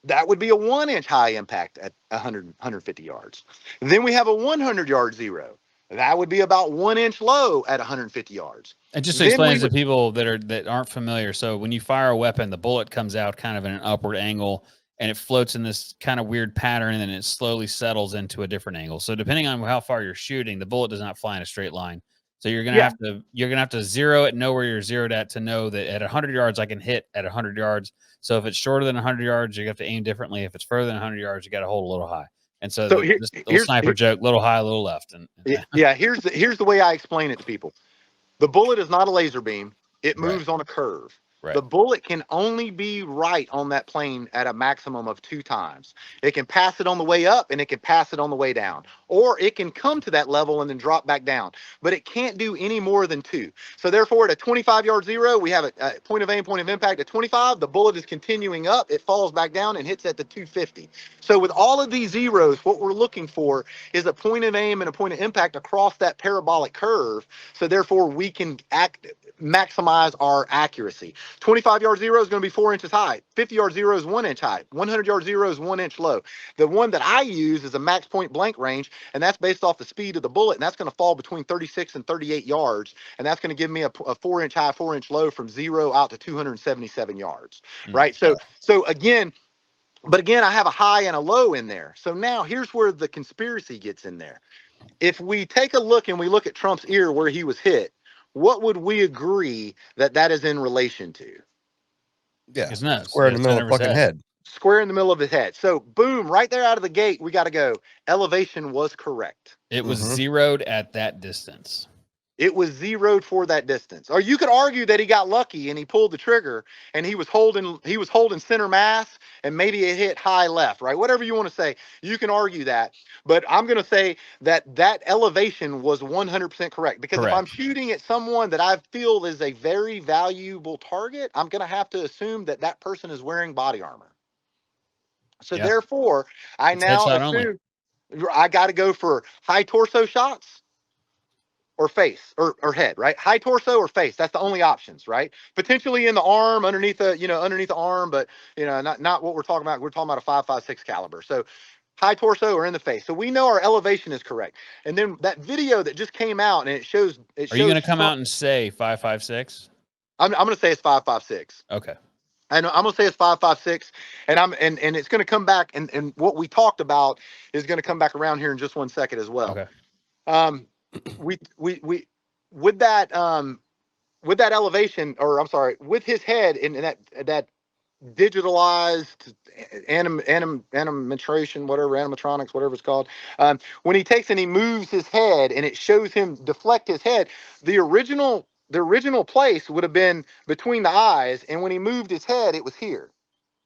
That would be a 1-inch high impact at 150 yards. Then we have a 100-yard zero. That would be about 1 inch low at 150 yards. And just to explain to people that aren't familiar. So when you fire a weapon, the bullet comes out kind of in an upward angle, and it floats in this kind of weird pattern, and then it slowly settles into a different angle. So depending on how far you're shooting, the bullet does not fly in a straight line. So you're gonna have to zero it, know where you're zeroed at, to know that at 100 yards I can hit at 100 yards. So if it's shorter than 100 yards, you have to aim differently. If it's further than 100 yards, you got to hold a little high. And so this little sniper joke, little high, little left. Here's the way I explain it to people. The bullet is not a laser beam. It moves on a curve. Right. The bullet can only be right on that plane at a maximum of 2 times. It can pass it on the way up and it can pass it on the way down. Or it can come to that level and then drop back down. But it can't do any more than 2. So therefore, at a 25-yard zero, we have a point of aim, point of impact at 25. The bullet is continuing up. It falls back down and hits at the 250. So with all of these zeros, what we're looking for is a point of aim and a point of impact across that parabolic curve. So therefore, we can maximize our accuracy. 25-yard zero is going to be 4 inches high. 50-yard zero is 1 inch high. 100-yard zero is 1 inch low. The one that I use is a max point blank range, and that's based off the speed of the bullet, and that's going to fall between 36 and 38 yards, and that's going to give me a 4 inch high, 4 inch low from 0 out to 277 yards, right? So again, I have a high and a low in there. So now here's where the conspiracy gets in there. If we take a look and we look at Trump's ear where he was hit, what would we agree that that is in relation to? Yeah. His nose. Square in the Yeah, middle center of of the his fucking head. Square in the middle of his head. So boom, right there out of the gate, we got to go. Elevation was correct. It was Mhm. zeroed at that distance. It was zeroed for that distance. Or you could argue that he got lucky and he pulled the trigger and he was holding center mass and maybe it hit high left, right? Whatever you want to say, you can argue that. But I'm going to say that that elevation was 100% correct, because if I'm Correct. shooting at someone that I feel is a very valuable target, I'm going to have to assume that that person is wearing body armor. So Yeah. therefore, I It's now headshot only. assume I got to go for high torso shots or face or head, right? High torso or face. That's the only options, right? Potentially in the arm, underneath the arm, but not what we're talking about. We're talking about a 5.56 caliber. So high torso or in the face. So we know our elevation is correct. And then that video that just came out and it shows. Are you going to come out and say 5.56? I'm going to say it's 5.56. Okay. I'm going to say it's 5.56, and it's going to come back, and what we talked about is going to come back around here in just 1 second as well. Okay. We with that elevation, or I'm sorry, with his head in that digitalized animation, whatever, animatronics, whatever it's called. When he takes and he moves his head and it shows him deflect his head, the original place would have been between the eyes, and when he moved his head, it was here.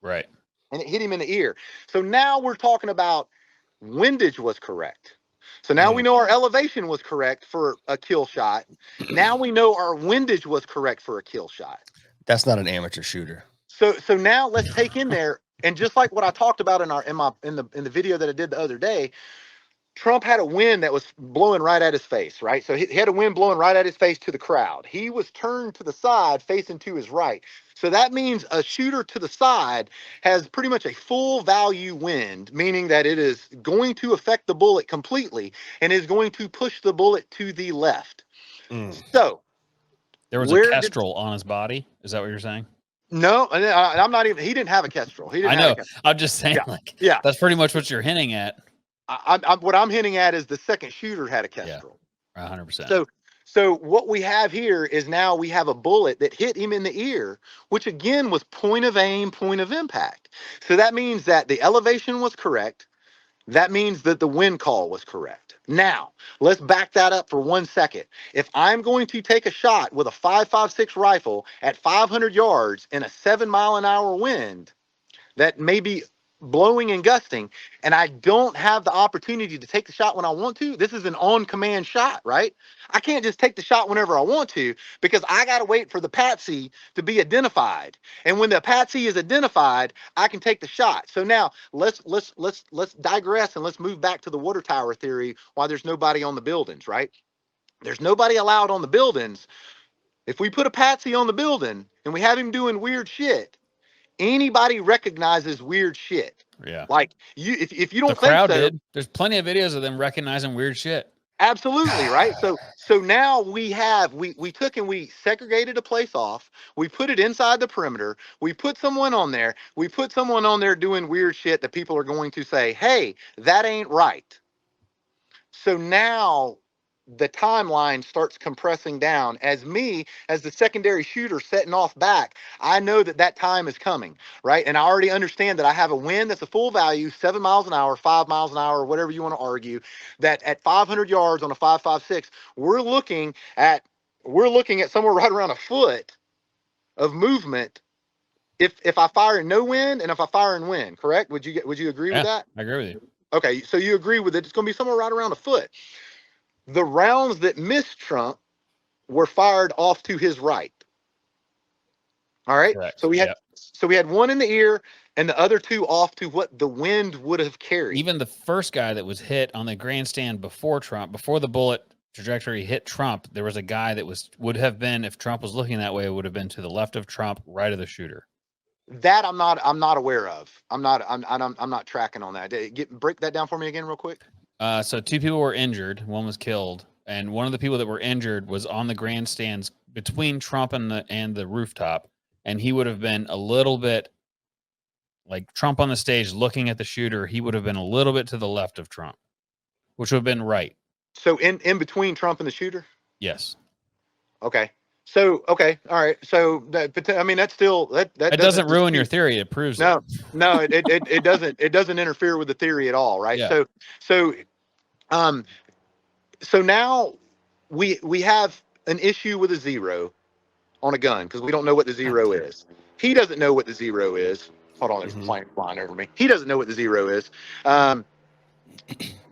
Right. And it hit him in the ear. So now we're talking about windage was correct. So now we know our elevation was correct for a kill shot. Now we know our windage was correct for a kill shot. That's not an amateur shooter. So now let's take in there, and just like what I talked about in the video that I did the other day, Trump had a wind that was blowing right at his face, right? So he had a wind blowing right at his face to the crowd. He was turned to the side facing to his right. So that means a shooter to the side has pretty much a full value wind, meaning that it is going to affect the bullet completely and is going to push the bullet to the left. So there was a kestrel on his body. Is that what you're saying? No, and I'm not even. He didn't have a kestrel. He didn't. I know. Have a kestrel. I'm just saying, yeah. That's pretty much what you're hinting at. What I'm hinting at is the second shooter had a kestrel. Yeah, 100%. So what we have here is now we have a bullet that hit him in the ear, which again was point of aim, point of impact. So that means that the elevation was correct. That means that the wind call was correct. Now, let's back that up for 1 second. If I'm going to take a shot with a 5.56 rifle at 500 yards in a 7-mile-an-hour wind that may be blowing and gusting, and I don't have the opportunity to take the shot when I want to, this is an on-command shot, right? I can't just take the shot whenever I want to, because I got to wait for the patsy to be identified. And when the patsy is identified, I can take the shot. So now let's digress and let's move back to the water tower theory while there's nobody on the buildings, right? There's nobody allowed on the buildings. If we put a patsy on the building and we have him doing weird shit, anybody recognizes weird shit. Yeah. Like if you don't the think crowd so, did. There's plenty of videos of them recognizing weird shit. Absolutely, right? So now we took and we segregated a place off. We put it inside the perimeter. We put someone on there. We put someone on there doing weird shit that people are going to say, "Hey, that ain't right." So now the timeline starts compressing down. As the secondary shooter setting off back, I know that time is coming, right? And I already understand that I have a wind that's a full value, 7 miles an hour, 5 miles an hour, whatever you want to argue, that at 500 yards on a 5.56, we're looking at somewhere right around a foot of movement if I fire in no wind and if I fire in wind, correct? Would you agree with that? I agree with you. Okay, so you agree with it. It's going to be somewhere right around a foot. The rounds that missed Trump were fired off to his right. All right. Correct. So we had one in the ear and the other two off to what the wind would have carried. Even the first guy that was hit on the grandstand before Trump, before the bullet trajectory hit Trump, there was a guy that would have been, if Trump was looking that way, would have been to the left of Trump, right of the shooter. That I'm not aware of. I'm not tracking on that. Break that down for me again real quick. So 2 people were injured, one was killed, and one of the people that were injured was on the grandstands between Trump and the rooftop, and he would have been a little bit like Trump on the stage looking at the shooter. He would have been a little bit to the left of Trump, which would have been right. So in between Trump and the shooter? Yes. Okay. So, okay. All right. So that, but I mean, that's still, that doesn't ruin your dispute- theory. It proves it. No, no, it doesn't interfere with the theory at all. Right. Yeah. So, um, so now we have an issue with a zero on a gun because we don't know what the zero is. He doesn't know what the zero is. Hold on, there's a plane flying over me. He doesn't know what the zero is.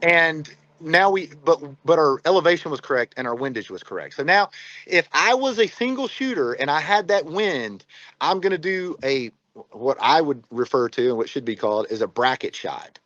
And now but our elevation was correct and our windage was correct. So now if I was a single shooter and I had that wind, I'm going to do what I would refer to and what should be called is a bracket shot.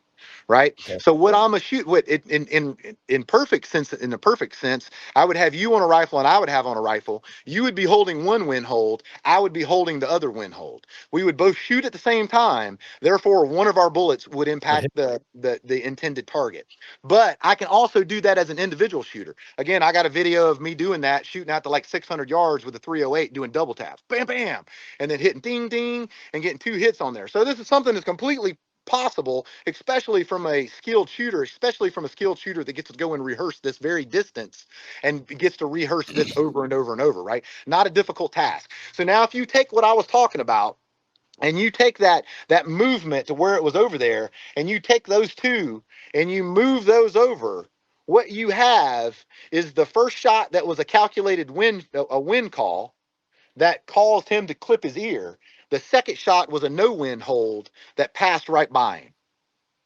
Right. Okay. So what I'm a shoot what in perfect sense, in the perfect sense, I would have you on a rifle and I would have on a rifle. You would be holding one wind hold. I would be holding the other wind hold. We would both shoot at the same time. Therefore, one of our bullets would impact the intended target. But I can also do that as an individual shooter. Again, I got a video of me doing that, shooting out to like 600 yards with a 308, doing double taps, bam, bam, and then hitting ding, ding, and getting 2 hits on there. So this is something that's completely possible, especially from a skilled shooter, that gets to go and rehearse this very distance and gets to rehearse this over and over and over, right? Not a difficult task. So now if you take what I was talking about and you take that movement to where it was over there and you take those two and you move those over, what you have is the first shot that was a calculated wind call that caused him to clip his ear. The second shot was a no wind hold that passed right by him.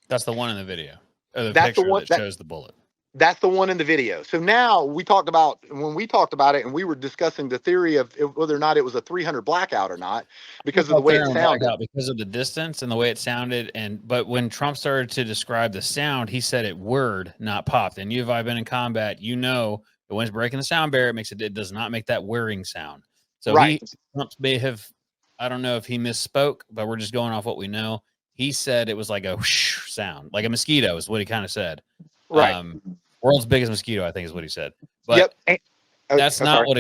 That's the one in the video, or the That's the picture one that shows the bullet. That's the one in the video. So now when we talked about it and we were discussing the theory of whether or not it was a 300 blackout or not, because of the way it sounded. Because of the distance and the way it sounded. But when Trump started to describe the sound, he said it whirred, not popped. And you have been in combat, you know that when it's breaking the sound barrier, it does not make that whirring sound. So Right. Trump may have, I don't know if he misspoke, but we're just going off what we know. He said it was like a whoosh sound, like a mosquito is what he kind of said. Right. World's biggest mosquito, I think is what he said. But yep. That's not what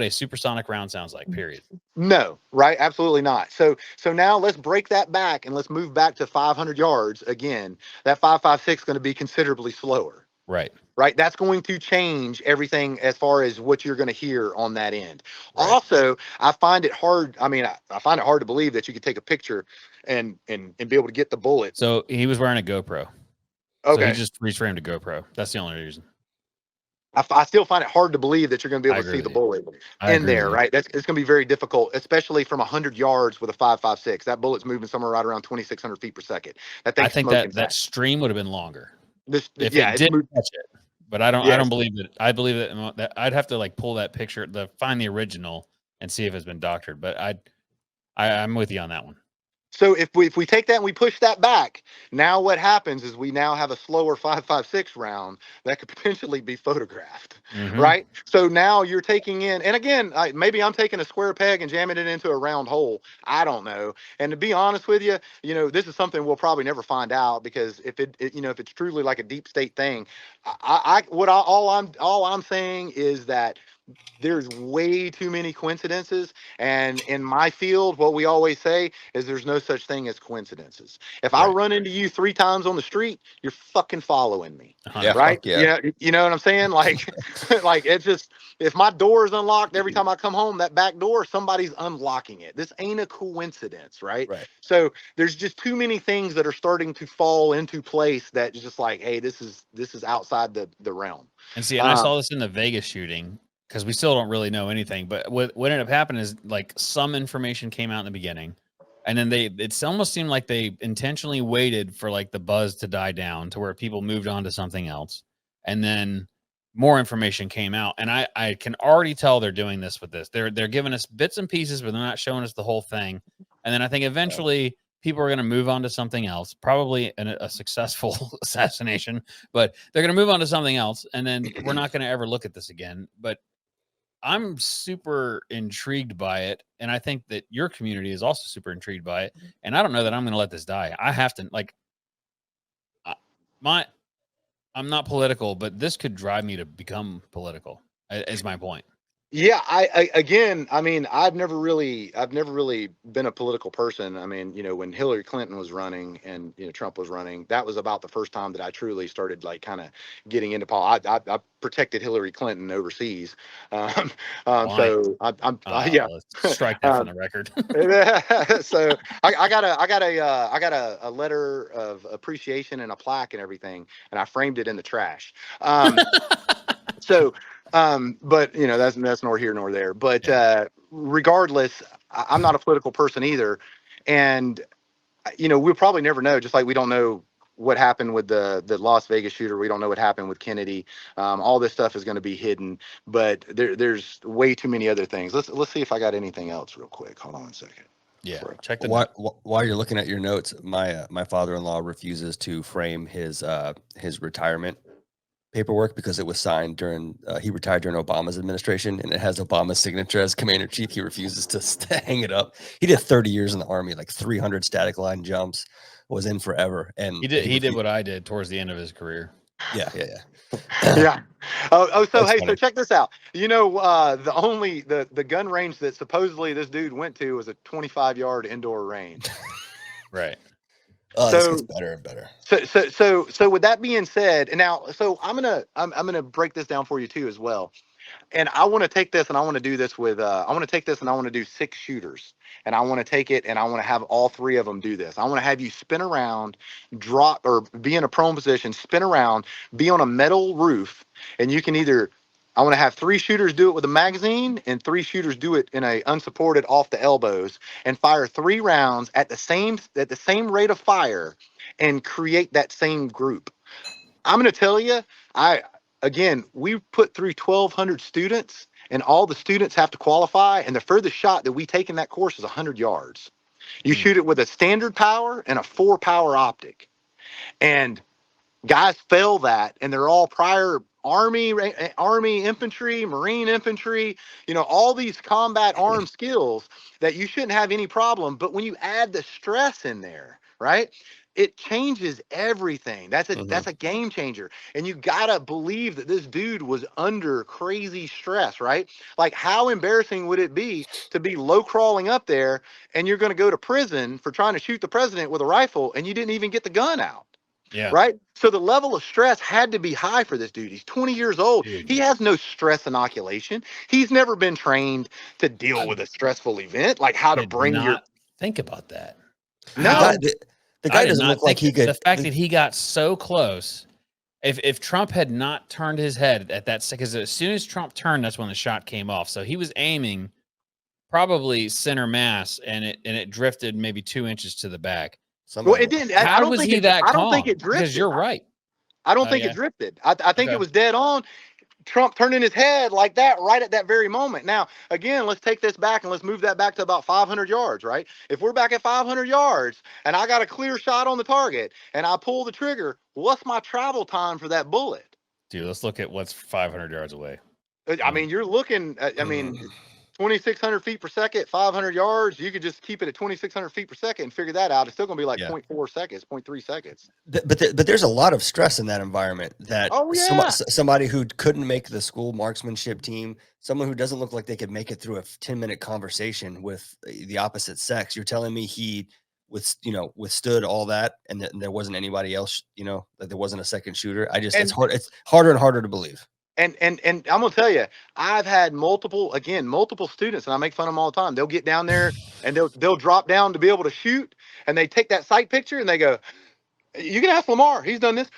a supersonic round sounds like, period. No, right? Absolutely not. So now let's break that back and let's move back to 500 yards again. That 5.56 is going to be considerably slower. Right. Right. That's going to change everything as far as what you're going to hear on that end. Right. Also, I find it hard. I mean, I find it hard to believe that you could take a picture and be able to get the bullet. So he was wearing a GoPro. Okay. So he just reframed a GoPro. That's the only reason. I still find it hard to believe that you're going to be able to see the bullet in there, right? It's going to be very difficult, especially from 100 yards with a 5.56. That bullet's moving somewhere right around 2,600 feet per second. I think that stream would have been longer. If it did touch it, but I don't believe that. I believe that I'd have to like pull that picture, find the original, and see if it's been doctored. But I'm with you on that one. So if we take that and we push that back, now what happens is we now have a slower 5.56 round that could potentially be photographed, right? So now you're taking in, and again, maybe I'm taking a square peg and jamming it into a round hole. I don't know. And to be honest with you, this is something we'll probably never find out, because if if it's truly like a deep state thing, all I'm saying is that there's way too many coincidences. And in my field, what we always say is there's no such thing as coincidences. If I run into you 3 times on the street, you're fucking following me. Yeah, right? Yeah. You know what I'm saying? Like, like it's just, if my door is unlocked every time I come home, that back door, somebody's unlocking it. This ain't a coincidence, right? So there's just too many things that are starting to fall into place that is just like, hey, this is outside the realm. And see, and I saw this in the Vegas shooting, because we still don't really know anything. But what ended up happening is, like, some information came out in the beginning, and then it almost seemed like they intentionally waited for like the buzz to die down to where people moved on to something else, and then more information came out. And I can already tell they're doing this with this. They're giving us bits and pieces, but they're not showing us the whole thing. And then I think eventually people are going to move on to something else, probably a successful assassination, but they're going to move on to something else, and then we're not going to ever look at this again. But I'm super intrigued by it, and I think that your community is also super intrigued by it. And I don't know that I'm going to let this die. I have to, like, I'm not political, but this could drive me to become political. Is my point. Yeah, again, I mean, I've never really been a political person. I mean, when Hillary Clinton was running and Trump was running, that was about the first time that I truly started like kind of getting into politics. I protected Hillary Clinton overseas, um, Why? so yeah. Let's strike that from the record. So I got a letter of appreciation and a plaque and everything, and I framed it in the trash. So, but that's nor here nor there. But Yeah. regardless, I'm not a political person either, and we'll probably never know. Just like we don't know what happened with the Las Vegas shooter, we don't know what happened with Kennedy. All this stuff is going to be hidden, but there's way too many other things. Let's see if I got anything else real quick. Hold on one second. Yeah. Sorry. Check the note. While you're looking at your notes, my father-in-law refuses to frame his retirement paperwork because it was signed during he retired during Obama's administration, and it has Obama's signature as commander-in-chief. He refuses to hang it up. He did 30 years in the Army, like 300 static line jumps, was in forever, and He did what I did towards the end of his career. Yeah. Yeah. So That's hey, funny. so check this out. The gun range that supposedly this dude went to was a 25-yard indoor range. Right. Oh, this So- gets better and better. So with that being said, and now, so I'm gonna break this down for you too as well. And I want to take this and I want to do this with I want to take this and I want to do 6 shooters, and I want to take it and I want to have all 3 of them do this. I want to have you spin around, drop, or be in a prone position, spin around, be on a metal roof, and you can either, I want to have 3 shooters do it with a magazine and 3 shooters do it in a unsupported off the elbows, and fire 3 rounds at the same rate of fire and create that same group. I'm going to tell you, we put through 1,200 students, and all the students have to qualify. And the furthest shot that we take in that course is 100 yards. You shoot it with a standard power and a 4 power optic. And guys fail that, and they're all prior Army infantry, Marine infantry, all these combat armed skills that you shouldn't have any problem. But when you add the stress in there, right, it changes everything. That's a game changer. And you gotta believe that this dude was under crazy stress, right? Like, how embarrassing would it be to be low crawling up there and you're gonna go to prison for trying to shoot the president with a rifle and you didn't even get the gun out? Yeah. Right. So the level of stress had to be high for this dude. He's 20 years old. Dude. He has no stress inoculation. He's never been trained to deal with a stressful event, like how to Did bring your. not think about that. No. The guy I did doesn't not look like think he could. The fact that he got so close. If Trump had not turned his head at that, because as soon as Trump turned, that's when the shot came off. So he was aiming probably center mass, and it drifted maybe 2 inches to the back. Well, it didn't. I How don't was think he it, that I calm? don't think it drifted. Because you're right. I don't think yeah. it drifted. I think Okay. it was dead on. Trump turning his head like that right at that very moment. Now, again, let's take this back and let's move that back to about 500 yards, right? If we're back at 500 yards and I got a clear shot on the target and I pull the trigger, what's my travel time for that bullet? Dude, let's look at what's 500 yards away. I mean, you're looking at, 2,600 feet per second, 500 yards. You could just keep it at 2,600 feet per second and figure that out. It's still going to be like 0.4 seconds, 0.3 seconds. But there's a lot of stress in that environment that yeah. somebody who couldn't make the school marksmanship team, someone who doesn't look like they could make it through a 10-minute conversation with the opposite sex. You're telling me he withstood all that, and that there wasn't anybody else, that there wasn't a second shooter. It's harder and harder to believe. And I'm gonna tell you, I've had multiple students, and I make fun of them all the time. They'll get down there and they'll drop down to be able to shoot, and they take that sight picture and they go, "You can ask Lamar, he's done this."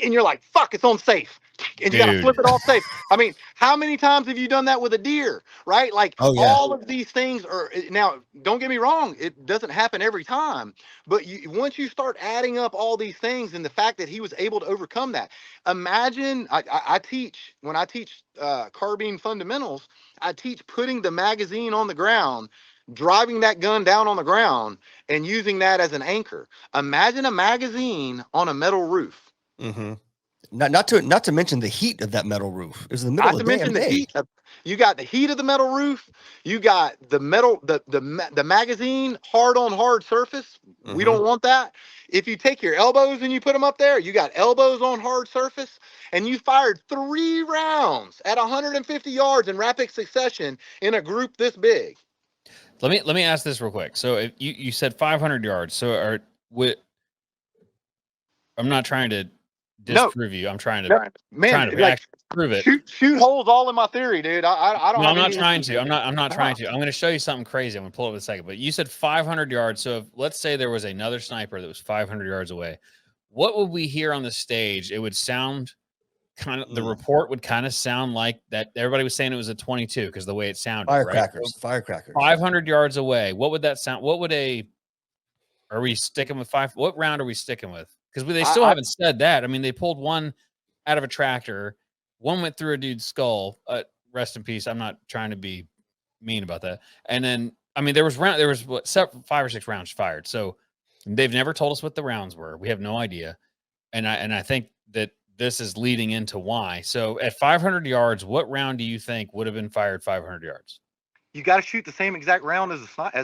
And you're like, "Fuck, it's on safe," and you gotta flip it off safe. I mean, how many times have you done that with a deer, right? Like, all of these things are, now, don't get me wrong, it doesn't happen every time, but once you start adding up all these things and the fact that he was able to overcome that, imagine, when I teach carbine fundamentals, I teach putting the magazine on the ground, driving that gun down on the ground, and using that as an anchor. Imagine a magazine on a metal roof. Not to mention the heat of that metal roof. It was in the middle of the damn day. You got the heat of the metal roof. You got the metal, the magazine hard on hard surface. We don't want that. If you take your elbows and you put them up there, you got elbows on hard surface, and you fired 3 rounds at 150 yards in rapid succession in a group this big. Let me ask this real quick. So if you said 500 yards. So I'm not trying to disprove you. I'm trying to prove it. Shoot holes all in my theory, dude. I don't. No, I'm not trying to. I'm not trying to. I'm going to show you something crazy. I'm going to pull up in a second. But you said 500 yards. So if, let's say there was another sniper that was 500 yards away, what would we hear on the stage? It would sound kind of, the report would kind of sound like that. Everybody was saying it was a 22 because the way it sounded. Firecrackers. Right? Firecrackers. 500 yards away. What would that sound? What would are we sticking with 5? What round are we sticking with? Because they still haven't said that. I mean, they pulled one out of a tractor. One went through a dude's skull. Rest in peace. I'm not trying to be mean about that. And then, I mean, there was 5 or 6 rounds fired. So they've never told us what the rounds were. We have no idea. And I think that this is leading into why. So at 500 yards, what round do you think would have been fired 500 yards? You got to shoot the same exact round as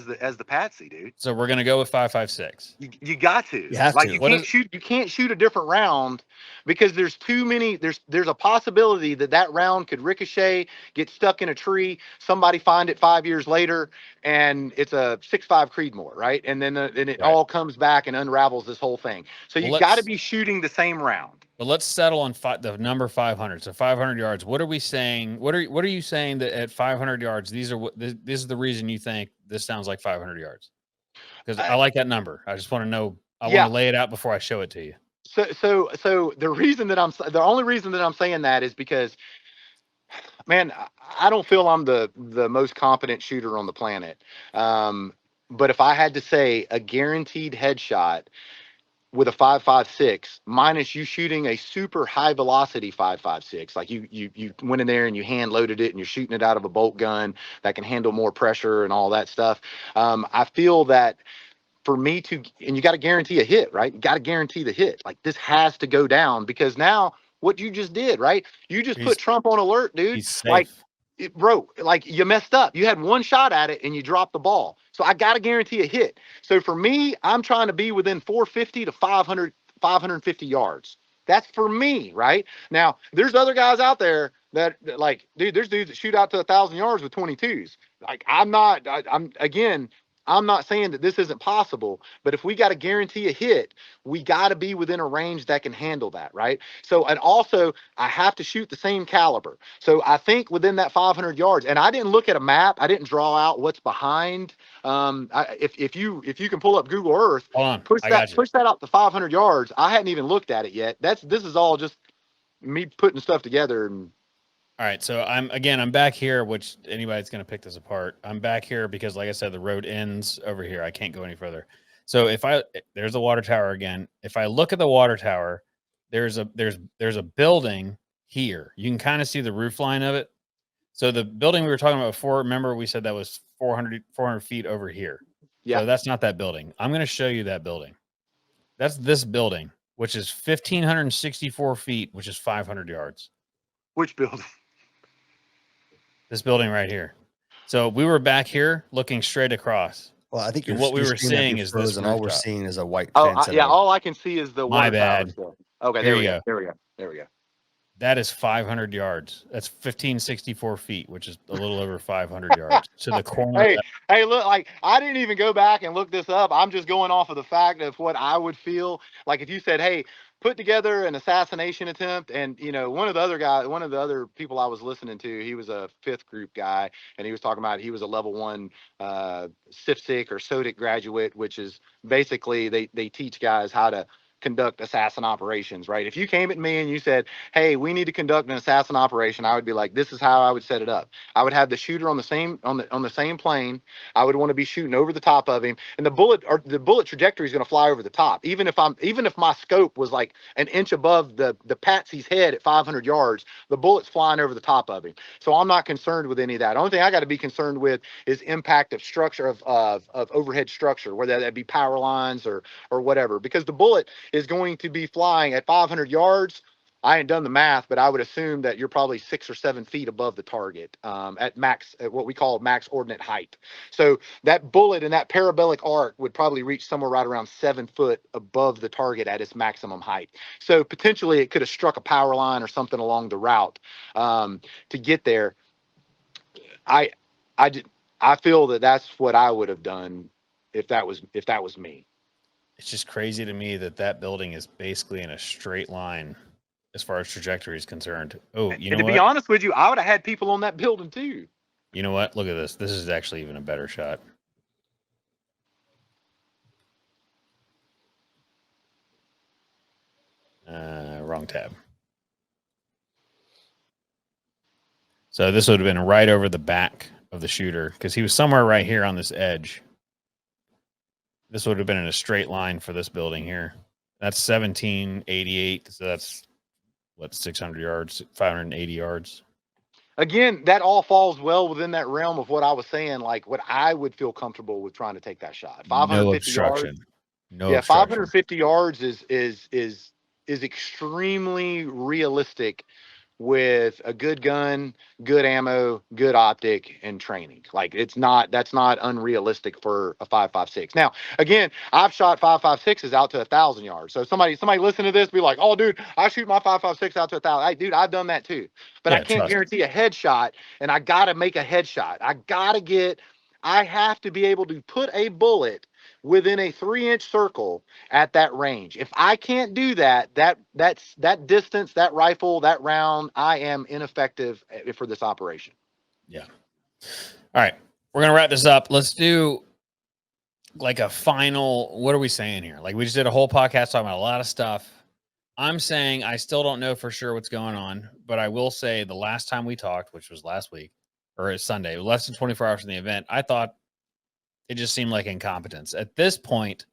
the Patsy, dude. So we're gonna go with 5.56. You got to. You have like to. You can't shoot a different round because there's too many. There's a possibility that round could ricochet, get stuck in a tree. Somebody find it 5 years later, and it's a 6.5 Creedmoor, right? And then it all comes back and unravels this whole thing. So you got to be shooting the same round. But let's settle on the number 500. So 500 yards. What are we saying? What are you saying that at 500 yards? This is the reason you think this sounds like 500 yards? Because I like that number. I just want to know. I want to lay it out before I show it to you. So the only reason that I'm saying that is because, man, I don't feel I'm the most competent shooter on the planet. But if I had to say a guaranteed headshot with a 5.56 minus you shooting a super high velocity 5.56, like you went in there and you hand loaded it and you're shooting it out of a bolt gun that can handle more pressure and all that stuff. I feel that for me to, and you got to guarantee a hit, right? You got to guarantee the hit. Like this has to go down because now what you just did, right? You just put Trump on alert, dude. He's safe. Like, bro, like you messed up. You had one shot at it and you dropped the ball. So I got to guarantee a hit. So for me, I'm trying to be within 450 to 550 yards. That's for me, right? Now, there's other guys out there that like, dude, there's dudes that shoot out to 1,000 yards with 22s. Like I'm not saying that this isn't possible, but if we got to guarantee a hit, we got to be within a range that can handle that, right? So, and also I have to shoot the same caliber. So I think within that 500 yards, and I didn't look at a map. I didn't draw out what's behind. If you can pull up Google Earth, push that out to 500 yards. I hadn't even looked at it yet. This is all just me putting stuff together. And all right, so I'm back here, which anybody's going to pick this apart. I'm back here because, like I said, the road ends over here. I can't go any further. So there's the water tower again. If I look at the water tower, there's a building here. You can kind of see the roof line of it. So the building we were talking about before, remember we said that was 400 feet over here. Yeah. So that's not that building. I'm going to show you that building. That's this building, which is 1,564 feet, which is 500 yards. Which building? This building right here. So we were back here looking straight across. Well, I think what we were seeing is this. And all we're seeing is a white fence. All I can see is the My bad. Okay, there we go. There we go. That is 500 yards. That's 1,564 feet, which is a little over 500 yards to the corner. Hey, look, like I didn't even go back and look this up. I'm just going off of the fact of what I would feel like if you said, hey, put together an assassination attempt. And, one of the other people I was listening to, he was a 5th group guy, and he was talking about he was a level 1 CIFSIC or SODIC graduate, which is basically they teach guys how to conduct assassin operations, right? If you came at me and you said, hey, we need to conduct an assassin operation, I would be like, this is how I would set it up. I would have the shooter on the same plane. I would want to be shooting over the top of him, and the bullet trajectory is going to fly over the top. Even if my scope was like an inch above the Patsy's head at 500 yards, the bullet's flying over the top of him. So I'm not concerned with any of that. The only thing I got to be concerned with is impact of structure of overhead structure, whether that be power lines or whatever, because the bullet is going to be flying at 500 yards I ain't done the math, but I would assume that you're probably 6 or 7 feet above the target at max, at what we call max ordnate height. So that bullet in that parabolic arc would probably reach somewhere right around 7 foot above the target at its maximum height. So potentially it could have struck a power line or something along the route to get there. I feel that that's what I would have done if that was me. It's just crazy to me that building is basically in a straight line as far as trajectory is concerned. Oh, you know And to what? be honest with you, I would have had people on that building too. You know what? Look at this. This is actually even a better shot. Wrong tab. So this would have been right over the back of the shooter because he was somewhere right here on this edge. This would have been in a straight line for this building here. That's 1788. So that's what, 600 yards, 580 yards. Again, that all falls well within that realm of what I was saying, like what I would feel comfortable with trying to take that shot. 550 no obstruction. yards. No Yeah, obstruction. 550 yards is extremely realistic with a good gun, good ammo, good optic, and training. Like that's not unrealistic for a 5.56. Now, again, I've shot 5.56s out to 1,000 yards. So somebody listen to this, be like, "Oh, dude, I shoot my 5.56 out to 1,000." Hey, dude, I've done that too, but Yeah, I can't guarantee a headshot, and I gotta make a headshot. I have to be able to put a bullet within a 3-inch circle at that range. If I can't do that, that's that distance, that rifle, that round, I am ineffective for this operation. Yeah. All right. We're going to wrap this up. Let's do like a final, what are we saying here? Like we just did a whole podcast talking about a lot of stuff. I'm saying I still don't know for sure what's going on, but I will say the last time we talked, which was last week or Sunday, less than 24 hours from the event, I thought it just seemed like incompetence. At this point,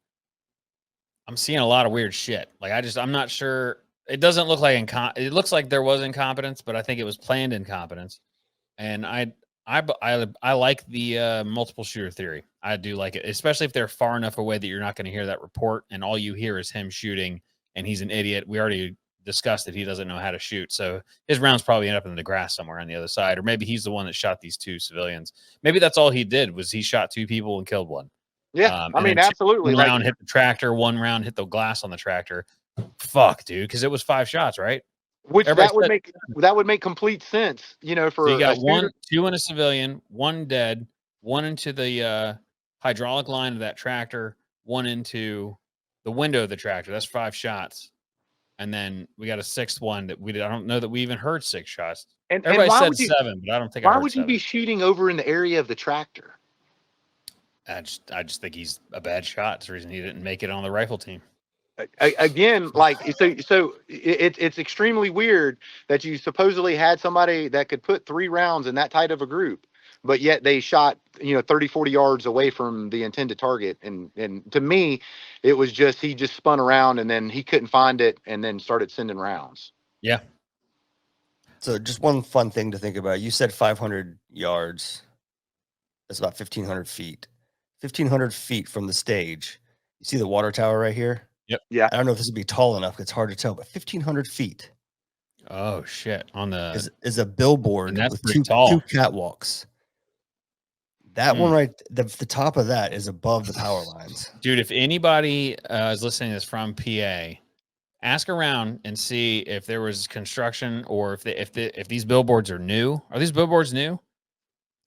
I'm seeing a lot of weird shit. Like I'm not sure. It doesn't look like it looks like there was incompetence, but I think it was planned incompetence. And I like the multiple shooter theory. I do like it, especially if they're far enough away that you're not going to hear that report, and all you hear is him shooting, and he's an idiot. We already discussed that he doesn't know how to shoot, so his rounds probably end up in the grass somewhere on the other side, or maybe he's the one that shot these 2 civilians. Maybe that's all he did was he shot 2 people and killed one. Yeah, I mean, absolutely. One round hit the tractor, 1 round hit the glass on the tractor. Fuck, dude, because it was 5 shots, right? Which that would make complete sense, for so you got 2 in a civilian, 1 dead, 1 into the hydraulic line of that tractor, 1 into the window of the tractor. That's 5 shots. And then we got a 6th one that I don't know that we even heard 6 shots. And everybody said 7, but I don't think I heard 7. Why would you be shooting over in the area of the tractor? I just think he's a bad shot. It's the reason he didn't make it on the rifle team. Again, like so it's extremely weird that you supposedly had somebody that could put 3 rounds in that tight of a group, but yet they shot 30, 40 yards away from the intended target. And to me, it was just he just spun around and then he couldn't find it and then started sending rounds. Yeah. So just one fun thing to think about. You said 500 yards. That's about 1,500 feet. 1,500 feet from the stage. You see the water tower right here? Yep. Yeah. I don't know if this would be tall enough. It's hard to tell, but 1,500 feet. Oh shit! On the is a billboard with two catwalks. That one right, the top of that is above the power lines. Dude, if anybody is listening to this from PA, ask around and see if there was construction or if these billboards are new. Are these billboards new?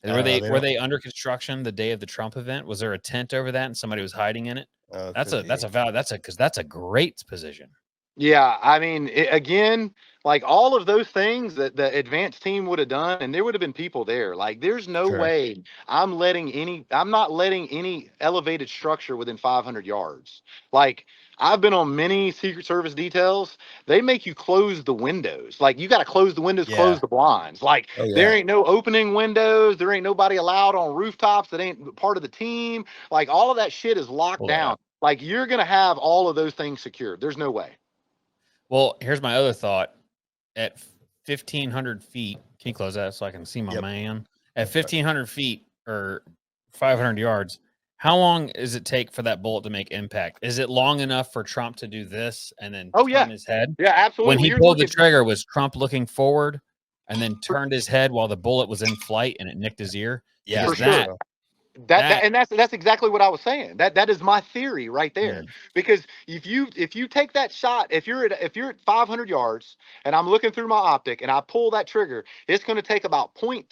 Were they under construction the day of the Trump event? Was there a tent over that and somebody was hiding in it? That's a great position. Yeah, I mean, again, like all of those things that the advanced team would have done, and there would have been people there. Like, there's no way I'm not letting any elevated structure within 500 yards. Like, I've been on many Secret Service details. They make you close the windows. Like, you got to close the windows, close the blinds. Like, there ain't no opening windows. There ain't nobody allowed on rooftops that ain't part of the team. Like, all of that shit is locked down. Like, you're going to have all of those things secured. There's no way. Well, here's my other thought. At 1,500 feet, can you close that so I can see my man? At 1,500 feet or 500 yards, How long does it take for that bullet to make impact? Is it long enough for Trump to do this and then Oh turn yeah, his head? yeah, absolutely. When he You're pulled the looking trigger, was Trump looking forward and then turned his head while the bullet was in flight and it nicked his ear? Yeah, for Because sure. so. That's exactly what I was saying. That is my theory right there. Mm. Because if you take that shot, if you're at 500 yards and I'm looking through my optic and I pull that trigger, it's going to take about 0.3,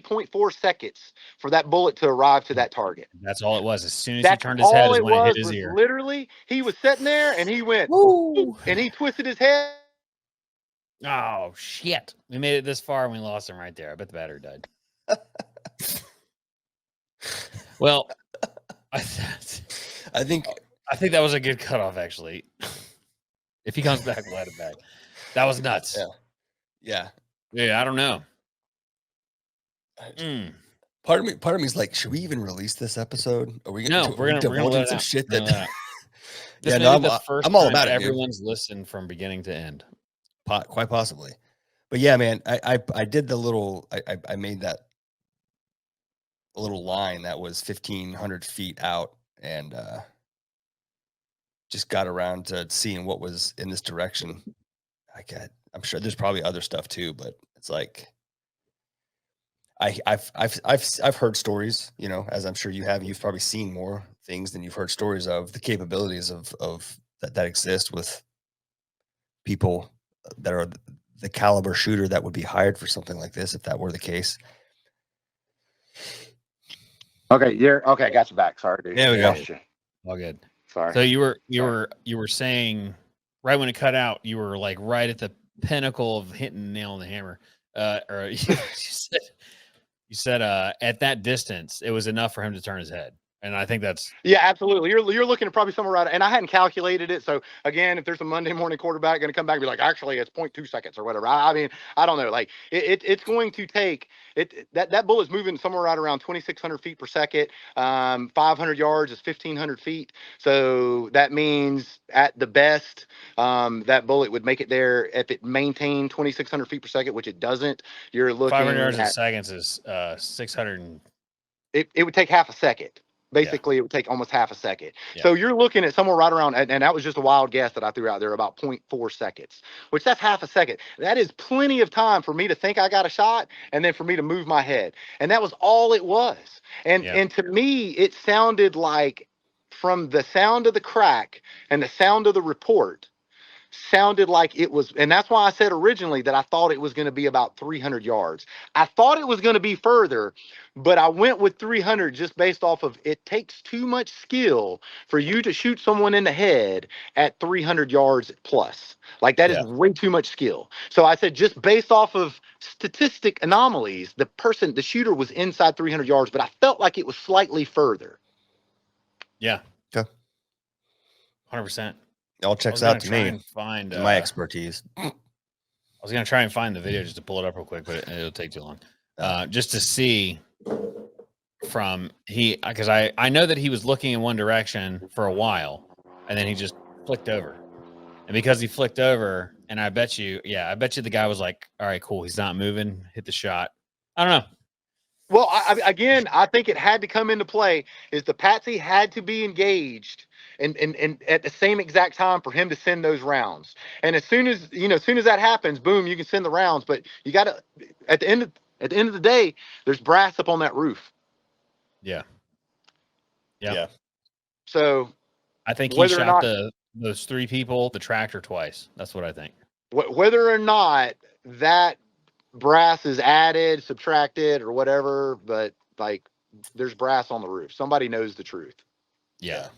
0.4 seconds for that bullet to arrive to that target. That's all it was. As soon as he That's turned his head all is it when it hit his was ear. literally he was sitting there and he went Woo! and he twisted his head. Oh shit! We made it this far and we lost him right there. I bet the battery died. Well, I think think that was a good cutoff, actually. If he comes back, we'll let it back. That was nuts. Yeah. Yeah, I don't know. Part of me is like, should we even release this episode? Are we No, we're gonna divulging let it some out. shit We're gonna let it that? out. This Yeah, may no, be the first I'm all time about it, dude. everyone's listened from beginning to end. Quite possibly. But yeah, man, I did the little I made that little line that was 1,500 feet out and just got around to seeing what was in this direction. I'm sure there's probably other stuff too, but it's like I've heard stories, you know, as I'm sure you have. You've probably seen more things than you've heard stories of the capabilities of that exist with people that are the caliber shooter that would be hired for something like this if that were the case. Okay, okay. Got you back. Sorry, dude. There we go. All good. Sorry. So you were saying right when it cut out, you were like right at the pinnacle of hitting the nail on the hammer. Or you said at that distance, it was enough for him to turn his head. And I think that's absolutely. You're looking at probably somewhere around, and I hadn't calculated it. So again, if there's a Monday morning quarterback going to come back and be like, actually, it's 0.2 seconds or whatever. I mean, I don't know. Like it's going to take it. That bullet's moving somewhere right around 2,600 feet per second. 500 yards is 1,500 feet. So that means at the best, that bullet would make it there if it maintained 2,600 feet per second, which it doesn't. You're looking 500 yards at a second is 600. it would take half a second. Basically, it would take almost half a second. Yeah. So you're looking at somewhere right around, and that was just a wild guess that I threw out there, about 0.4 seconds, which that's half a second. That is plenty of time for me to think I got a shot and then for me to move my head. And that was all it was. And to me, it sounded like from the sound of the crack and the sound of the report, sounded like it was, and that's why I said originally that I thought it was going to be about 300 yards. I thought it was going to be further, but I went with 300 just based off of it takes too much skill for you to shoot someone in the head at 300 yards plus. Like that is way too much skill. So I said just based off of statistic anomalies, the shooter was inside 300 yards, but I felt like it was slightly further. Yeah. Okay. 100%. It all checks out to me. Find my expertise. I was gonna try and find the video just to pull it up real quick, but it'll take too long. Just to see from because I know that he was looking in one direction for a while, and then he just flicked over, and because he flicked over, and I bet you the guy was like, all right, cool, he's not moving, hit the shot. I don't know. Well, I think it had to come into play is the patsy had to be engaged and at the same exact time for him to send those rounds. And as soon as that happens, boom, you can send the rounds. But you got to at the end of the day, there's brass up on that roof. Yeah. So I think he shot those three people, the tractor twice. That's what I think. Whether or not that brass is added, subtracted, or whatever, but like there's brass on the roof. Somebody knows the truth. Yeah.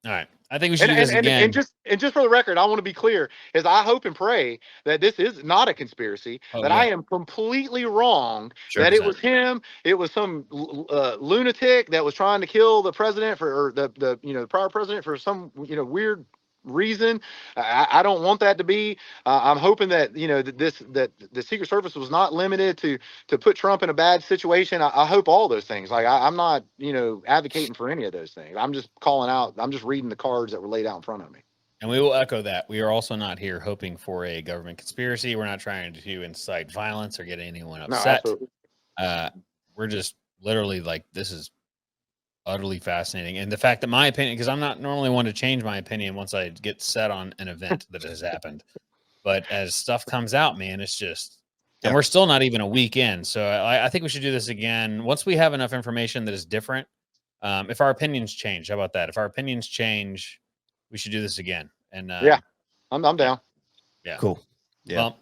All right. I think we should do this again. And just for the record, I want to be clear: is I hope and pray that this is not a conspiracy. I am completely wrong. Sure, that it was him. It was some lunatic that was trying to kill the president or the prior president for some weird reason. I don't want that to be. I'm hoping that that the Secret Service was not limited to put Trump in a bad situation. I hope all those things. Like I'm not advocating for any of those things. I'm just calling out. I'm just reading the cards that were laid out in front of me. And we will echo that. We are also not here hoping for a government conspiracy. We're not trying to incite violence or get anyone upset. No, absolutely. We're just literally like, this is utterly fascinating. And the fact that my opinion, because I'm not normally one to change my opinion once I get set on an event that has happened. But as stuff comes out, man, it's just, and Yeah. we're still not even a week in. So I think we should do this again once we have enough information that is different. If our opinions change, how about that? If our opinions change, we should do this again. And Yeah, I'm down. yeah. Cool. Yeah. Well,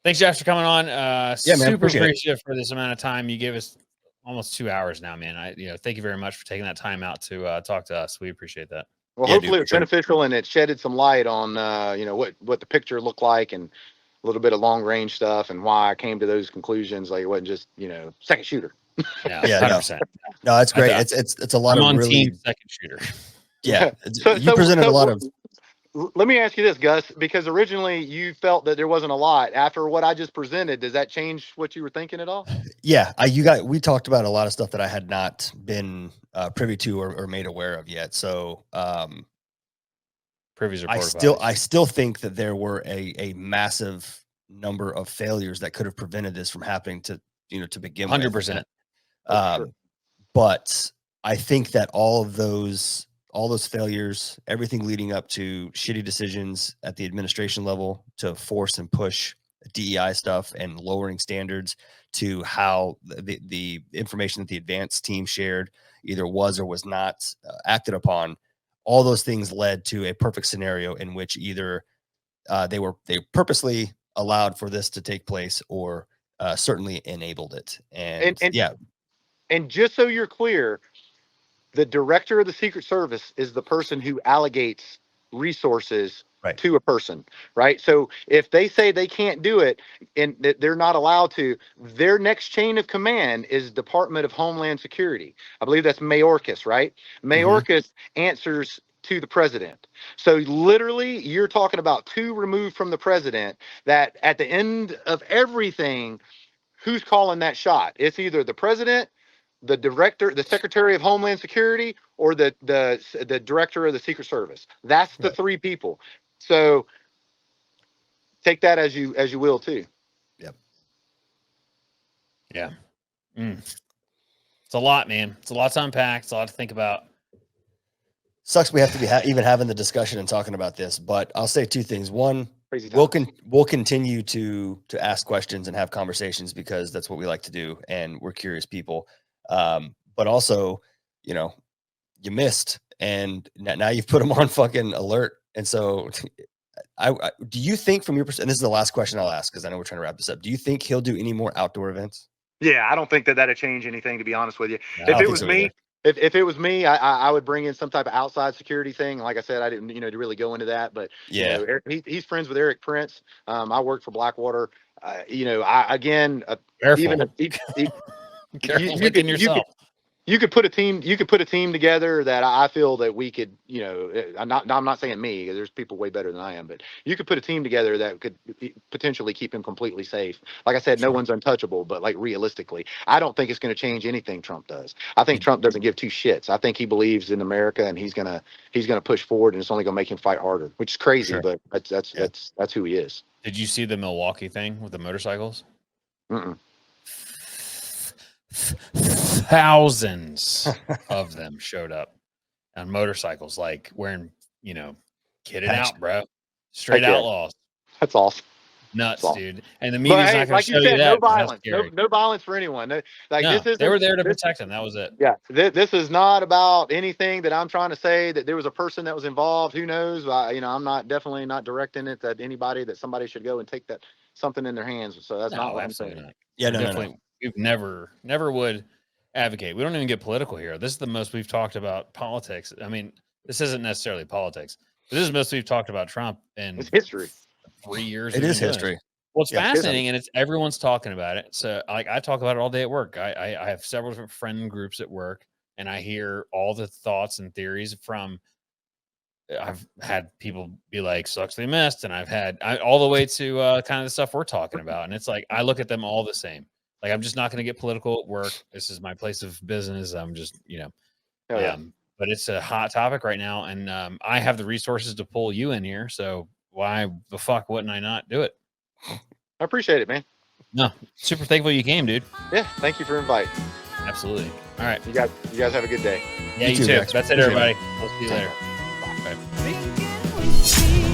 thanks, Jaxx, for coming on. man, Super appreciate it. appreciative for this amount of time. You gave us almost 2 hours now, man. Thank you very much for taking that time out to talk to us. We appreciate that. Well, Yeah, hopefully dude, it's for sure. beneficial and it shedded some light on, what the picture looked like and a little bit of long range stuff and why I came to those conclusions. Like it wasn't just, second shooter. Yeah, Yeah, no. 100%. No, it's great. I- It's a lot I'm of on really team second shooter. yeah. So- You so- presented so a lot of Let me ask you this, Gus, because originally you felt that there wasn't a lot. After what I just presented, does that change what you were thinking at all? yeah. We talked about a lot of stuff that I had not been privy to or made aware of yet. So Privies are I porta-potties. still think that there were a massive number of failures that could have prevented this from happening to begin with. 100%. Sure. But I think that all those failures, everything leading up to shitty decisions at the administration level to force and push DEI stuff and lowering standards, to how the information that the advanced team shared either was or was not acted upon, all those things led to a perfect scenario in which either they purposely allowed for this to take place or certainly enabled it. And yeah, And just so you're clear, the director of the Secret Service is the person who allocates resources Right. to a person, right? So if they say they can't do it and that they're not allowed to, their next chain of command is Department of Homeland Security. I believe that's Mayorkas, right? Mayorkas answers to the president. So literally, you're talking about two removed from the president, that at the end of everything, who's calling that shot? It's either the president, the director, the Secretary of Homeland Security, or the director of the Secret Service. That's the Right. three people. So take that as you will too. Yep. Yeah. It's a lot, man. It's a lot to unpack. It's a lot to think about. Sucks we have to be even having the discussion and talking about this, but I'll say two things. One, Crazy we'll times. continue to ask questions and have conversations because that's what we like to do, and we're curious people. But also, you missed, and now you've put them on fucking alert. And so, I do you think, from your perspective, and this is the last question I'll ask because I know we're trying to wrap this up. Do you think he'll do any more outdoor events? Yeah, I don't think that'd change anything, to be honest with you. No, I If don't it think was so me, either. if it was me, I would bring in some type of outside security thing. Like I said, I didn't, to really go into that, but Yeah. He's friends with Eric Prince. I worked for Blackwater. Even Careful. you Careful licking yourself. you could put a team together that I feel that we could, I'm not saying me, 'cause there's people way better than I am, but you could put a team together that could potentially keep him completely safe. Like I said, no one's untouchable, but like realistically, I don't think it's going to change anything Trump does. I think Trump doesn't give two shits. I think he believes in America, and he's gonna push forward, and it's only gonna make him fight harder, which is crazy, Sure. but that's who he is. Did you see the Milwaukee thing with the motorcycles? Mm-mm. Thousands of them showed up on motorcycles, like wearing, kitted out, bro. Straight Heck yeah. outlaws. That's awesome. Nuts, awesome. dude. And the But media's hey, not going like to you show you said, that. no but that's violence, scary. no violence for anyone. No, This they were there to this- protect him. That was it. Yeah, this is not about anything that I'm trying to say that there was a person that was involved. Who knows? I'm definitely not directing it that somebody should go and take something in their hands. So that's not No, what I'm absolutely saying. not. Yeah, no. Definitely. We've never would advocate. We don't even get political here. This is the most we've talked about politics. I mean, this isn't necessarily politics, but this is the most we've talked about Trump in It's history. 3 years. It we've is been doing history. this. Well, it's Yeah, fascinating, and it's everyone's talking about it. So, like, I talk about it all day at work. I have several different friend groups at work, and I hear all the thoughts and theories from. I've had people be like, "Sucks they missed," and I've had all the way to kind of the stuff we're talking about, and it's like I look at them all the same. Like, I'm just not going to get political at work. This is my place of business. I'm just, Oh, yeah. but it's a hot topic right now, and I have the resources to pull you in here. So why the fuck wouldn't I not do it? I appreciate it, man. No, super thankful you came, dude. Yeah, thank you for inviting. Absolutely. All right. You guys have a good day. Yeah, You you too, too. Jaxx. That's it, Appreciate it. everybody. We'll see you later. Bye. Bye. Thinking we see